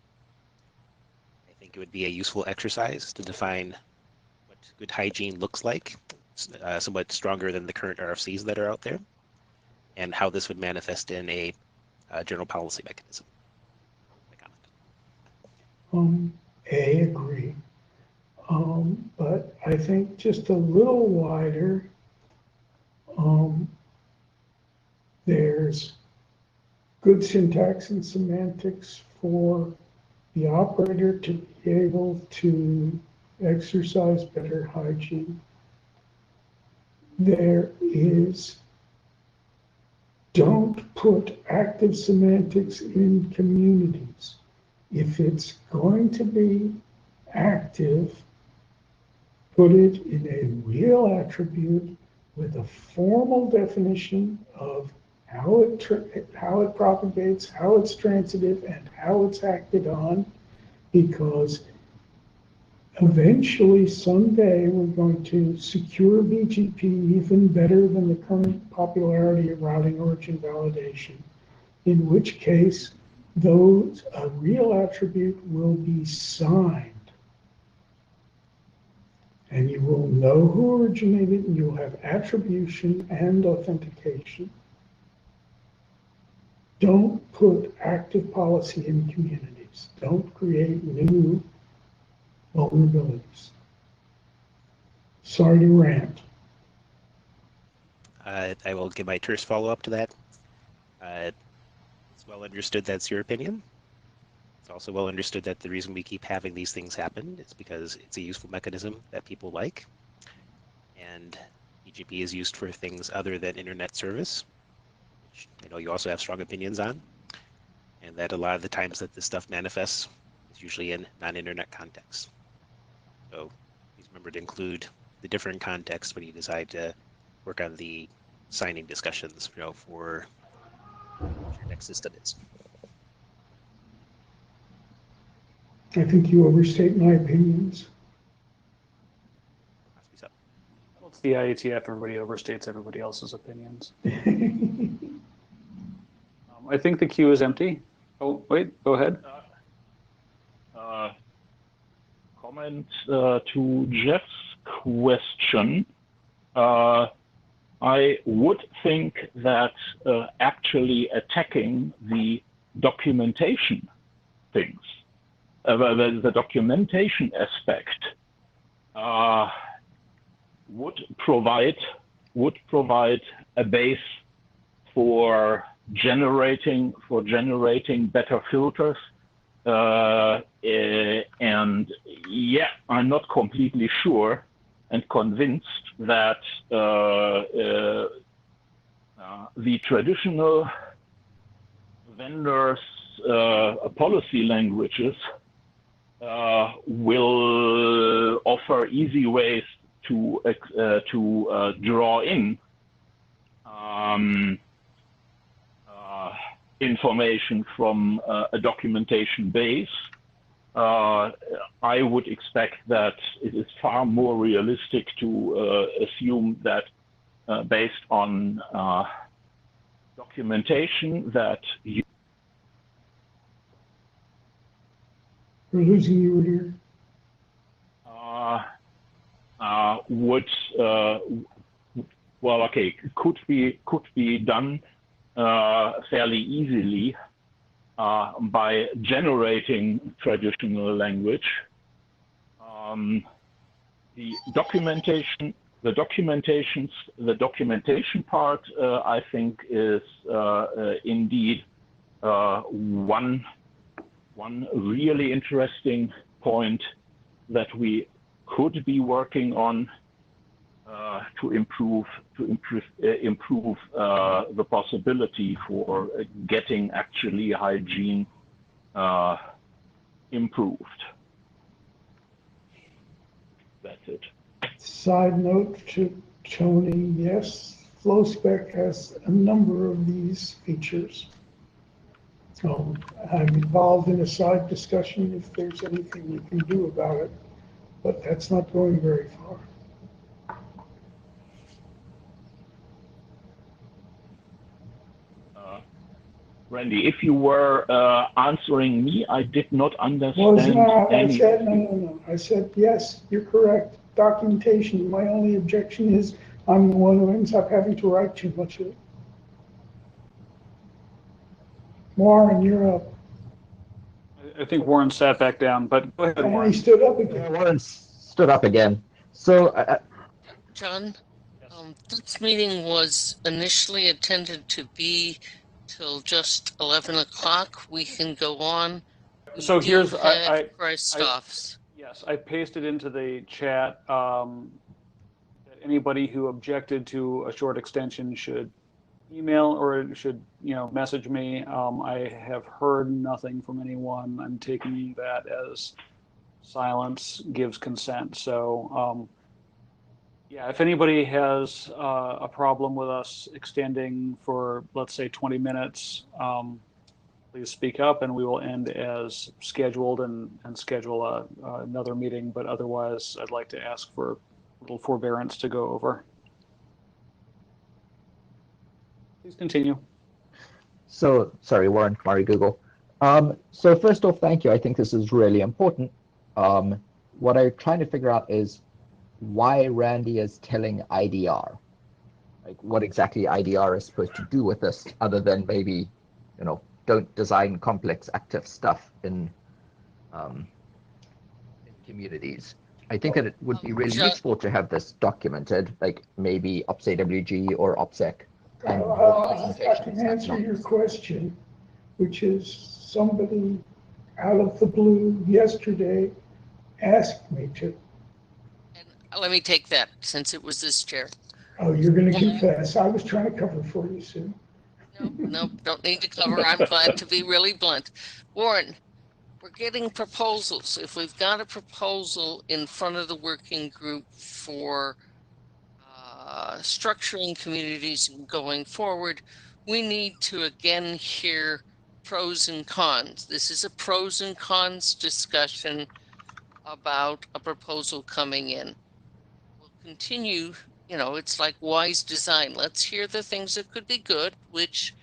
I think it would be a useful exercise to define what good hygiene looks like, somewhat stronger than the current RFCs that are out there, and how this would manifest in a general policy mechanism. I agree. But I think just a little wider, there's good syntax and semantics for the operator to be able to exercise better hygiene. There is, don't put active semantics in communities. If it's going to be active, put it in a real attribute with a formal definition of how it propagates, how it's transitive, and how it's acted on, because eventually, someday, we're going to secure BGP even better than the current popularity of routing origin validation, in which case a real attribute will be signed. And you will know who originated, and you'll have attribution and authentication. Don't put active policy in communities. Don't create new vulnerabilities. Sorry to rant. I will give my terse follow-up to that. It's well understood that's your opinion. It's also well understood that the reason we keep having these things happen is because it's a useful mechanism that people like. And BGP is used for things other than internet service, which I know you also have strong opinions on. And that a lot of the times that this stuff manifests is usually in non-internet contexts. So please remember to include the different contexts when you decide to work on the signing discussions, for what your next system is. I think you overstate my opinions. Well, it's the IETF. Everybody overstates everybody else's opinions. I think the queue is empty. Oh, wait, go ahead. Comment to Jeff's question. I would think that actually attacking the documentation things, the documentation aspect, would provide a base for generating better filters. And yeah, I'm not completely sure and convinced that the traditional vendors' policy languages will offer easy ways to draw in information from a documentation base. I would expect that it is far more realistic to assume that based on documentation that you... We're losing you here. Could be done fairly easily by generating traditional language. The documentation part, I think, is indeed one really interesting point that we could be working on to improve the possibility for getting actually hygiene improved. That's it. Side note to Tony, yes, FlowSpec has a number of these features. I'm involved in a side discussion if there's anything we can do about it, but that's not going very far. Randy, if you were answering me, I did not understand anything. No. I said, yes, you're correct. Documentation. My only objection is I'm the one who ends up having to write too much of it. Warren, you're up. I think Warren sat back down, but go ahead, Warren. He stood up again. Yeah, Warren stood up again. So, John, this meeting was initially intended to be till just 11 o'clock. We can go on. So here's Christophs. Yes, I pasted into the chat that anybody who objected to a short extension should email or should message me. I have heard nothing from anyone. I'm taking that as silence gives consent. So yeah, if anybody has a problem with us extending for, let's say, 20 minutes, please speak up and we will end as scheduled and schedule another meeting. But otherwise, I'd like to ask for a little forbearance to go over. Please continue. So, sorry, Warren, Mari Google. So first off, thank you. I think this is really important. What I'm trying to figure out is why Randy is telling IDR. Like, what exactly IDR is supposed to do with this, other than maybe, don't design complex active stuff in communities. I think that it would be really useful to have this documented, like maybe OPS AWG or OPSEC. I can answer your question, which is somebody out of the blue yesterday asked me to. And let me take that since it was this chair. Oh, you're going to confess. I was trying to cover for you, Sue. No, don't need to cover. I'm glad to be really blunt. Warren, we're getting proposals. If we've got a proposal in front of the working group for structuring communities and going forward, we need to again hear pros and cons. This is a pros and cons discussion about a proposal coming in. We'll continue, you know, it's like wise design. Let's hear the things that could be good, which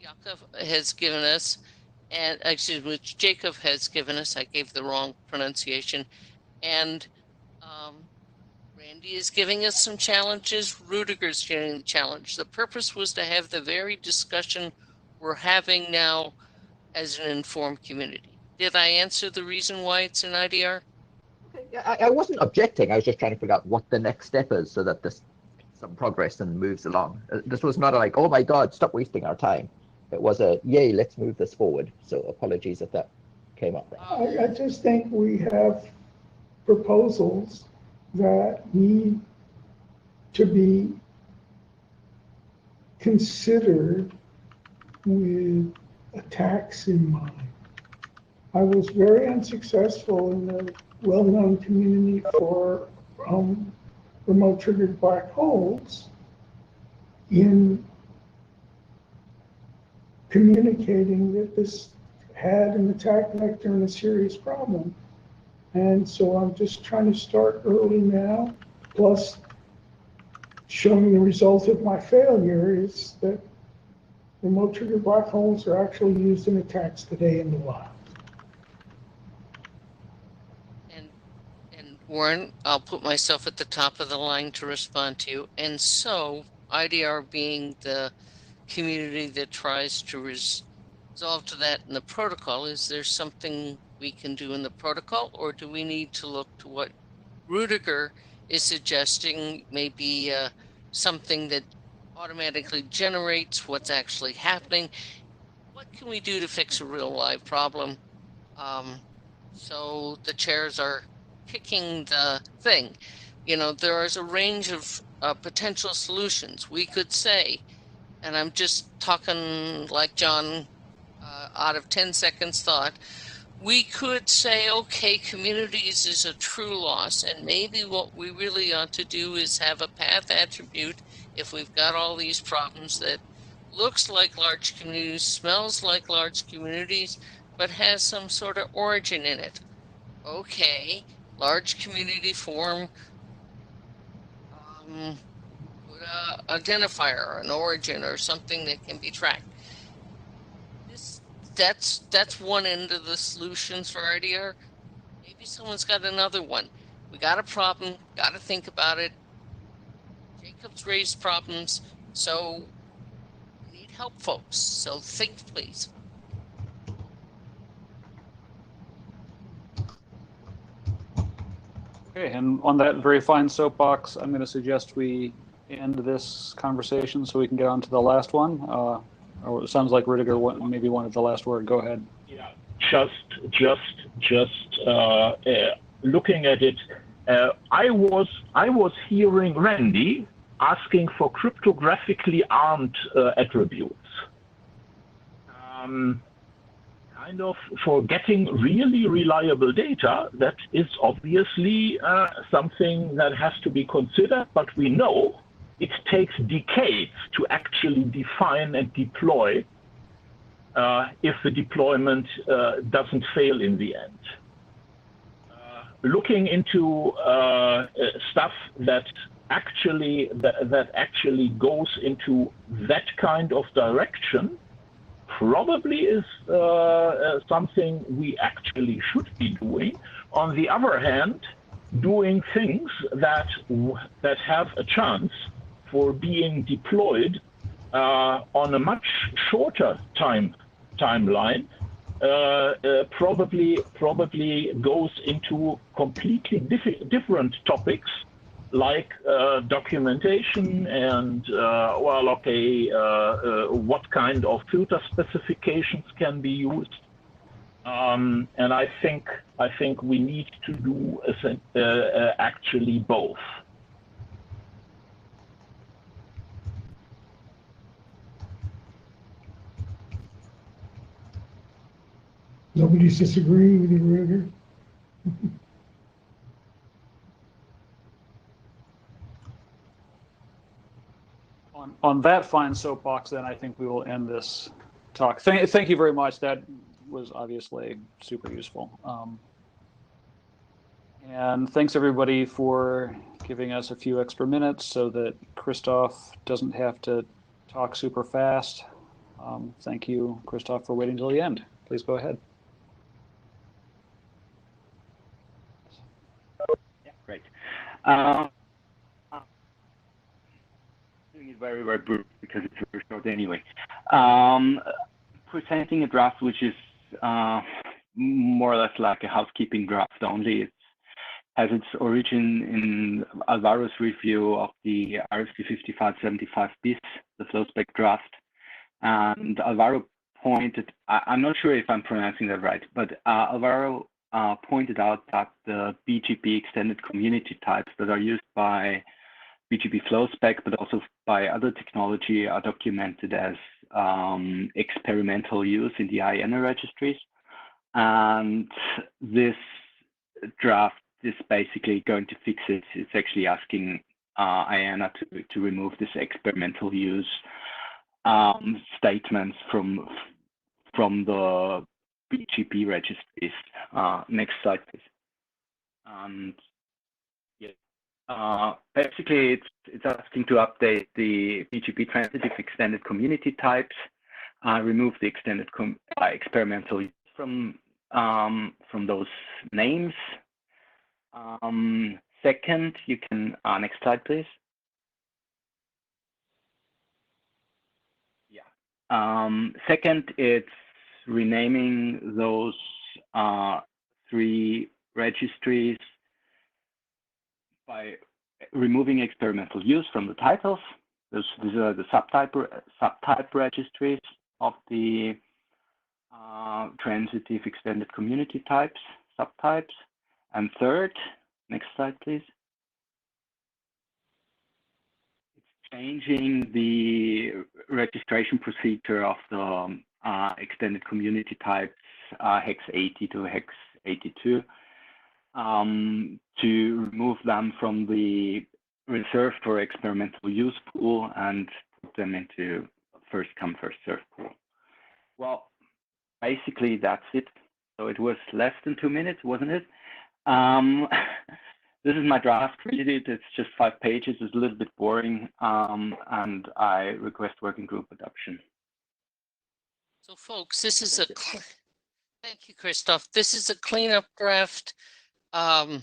Jakob has given us, and actually, which Jacob has given us. I gave the wrong pronunciation. And Randy is giving us some challenges. Rudiger's getting the challenge. The purpose was to have the very discussion we're having now as an informed community. Did I answer the reason why it's an IDR? Yeah, I wasn't objecting. I was just trying to figure out what the next step is so that this makes some progress and moves along. This was not like, oh my God, stop wasting our time. It was a, yay, let's move this forward. So apologies if that came up wrong. I just think we have proposals that need to be considered with a tax in mind. I was very unsuccessful in the well-known community for remote triggered black holes in communicating that this had an attack vector and a serious problem. And so I'm just trying to start early now, plus showing the result of my failure is that remote triggered black holes are actually used in attacks today in the wild. And Warren, I'll put myself at the top of the line to respond to you. And so IDR being the community that tries to resolve to that in the protocol, is there something we can do in the protocol, or do we need to look to what Rudiger is suggesting, maybe something that automatically generates what's actually happening? What can we do to fix a real live problem? So the chairs are picking the thing. You know, there is a range of potential solutions. We could say, and I'm just talking like John out of 10 seconds thought, we could say, okay, communities is a true loss, and maybe what we really ought to do is have a path attribute if we've got all these problems that looks like large communities, smells like large communities, but has some sort of origin in it. Okay, large community form, put a identifier, an origin, or something that can be tracked. That's one end of the solutions for IDR. Maybe someone's got another one. We got a problem, got to think about it. Jacob's raised problems, so we need help, folks. So think, please. Okay, and on that very fine soapbox, I'm going to suggest we end this conversation so we can get on to the last one. Or it sounds like Rudiger maybe wanted the last word. Go ahead. Yeah, just looking at it, I was hearing Randy asking for cryptographically armed attributes. Kind of for getting really reliable data, that is obviously something that has to be considered, but we know it takes decades to actually define and deploy if the deployment doesn't fail in the end. Looking into stuff that actually goes into that kind of direction probably is something we actually should be doing. On the other hand, doing things that have a chance for being deployed on a much shorter timeline probably goes into completely different topics like documentation and what kind of filter specifications can be used. And I think we need to do actually both. Nobody's disagreeing with you, Ruger? On that fine soapbox, then I think we will end this talk. Thank you very much. That was obviously super useful. And thanks everybody for giving us a few extra minutes so that Christoph doesn't have to talk super fast. Thank you, Christoph, for waiting till the end. Please go ahead. Yeah, great. Doing it very, very brief because it's very short anyway. Presenting a draft which is more or less like a housekeeping draft only. It has its origin in Alvaro's review of the RFC 5575 bis, the flow spec draft. And Alvaro pointed, I'm not sure if I'm pronouncing that right, but Alvaro pointed out that the BGP extended community types that are used by BGP flow spec, but also by other technology, are documented as experimental use in the IANA registries. And this draft is basically going to fix it. It's actually asking IANA to remove this experimental use statements from the BGP registries. Next slide, please. And yeah, basically it's asking to update the BGP transitive extended community types, remove the extended experimental use from those names. Second, you can next slide, please. Second, it's renaming those 3 registries by removing experimental use from the titles. These are the subtype registries of the transitive extended community types, subtypes. And third, next slide, please. Changing the registration procedure of the extended community types hex 80 to hex 82 to remove them from the reserved for experimental use pool and put them into first come, first served pool. Well, basically that's it. So it was less than 2 minutes, wasn't it? This is my draft. Read it. It's just 5 pages. It's a little bit boring, and I request working group adoption. So, folks, this is thank you, Christoph. This is a cleanup draft. I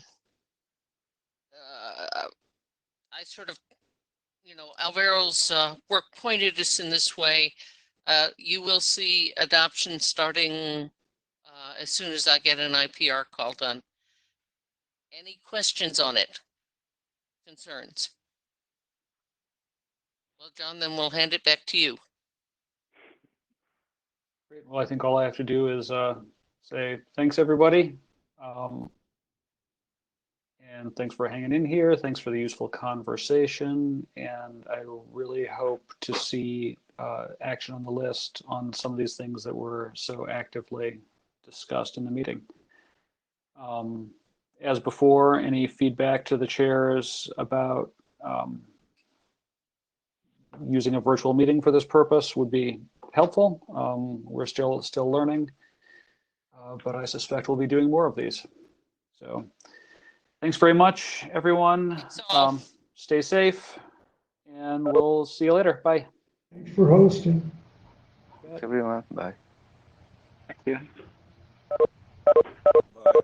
sort of, Alvaro's work pointed us in this way. You will see adoption starting as soon as I get an IPR call done. Any questions on it? Concerns? Well, John, then we'll hand it back to you. Great. Well, I think all I have to do is say thanks, everybody. And thanks for hanging in here. Thanks for the useful conversation. And I really hope to see action on the list on some of these things that were so actively discussed in the meeting. As before, any feedback to the chairs about using a virtual meeting for this purpose would be helpful. We're still learning, but I suspect we'll be doing more of these. So thanks very much, everyone. Stay safe, and we'll see you later. Bye. Thanks for hosting. Thanks, everyone. Bye. Thank you. Bye.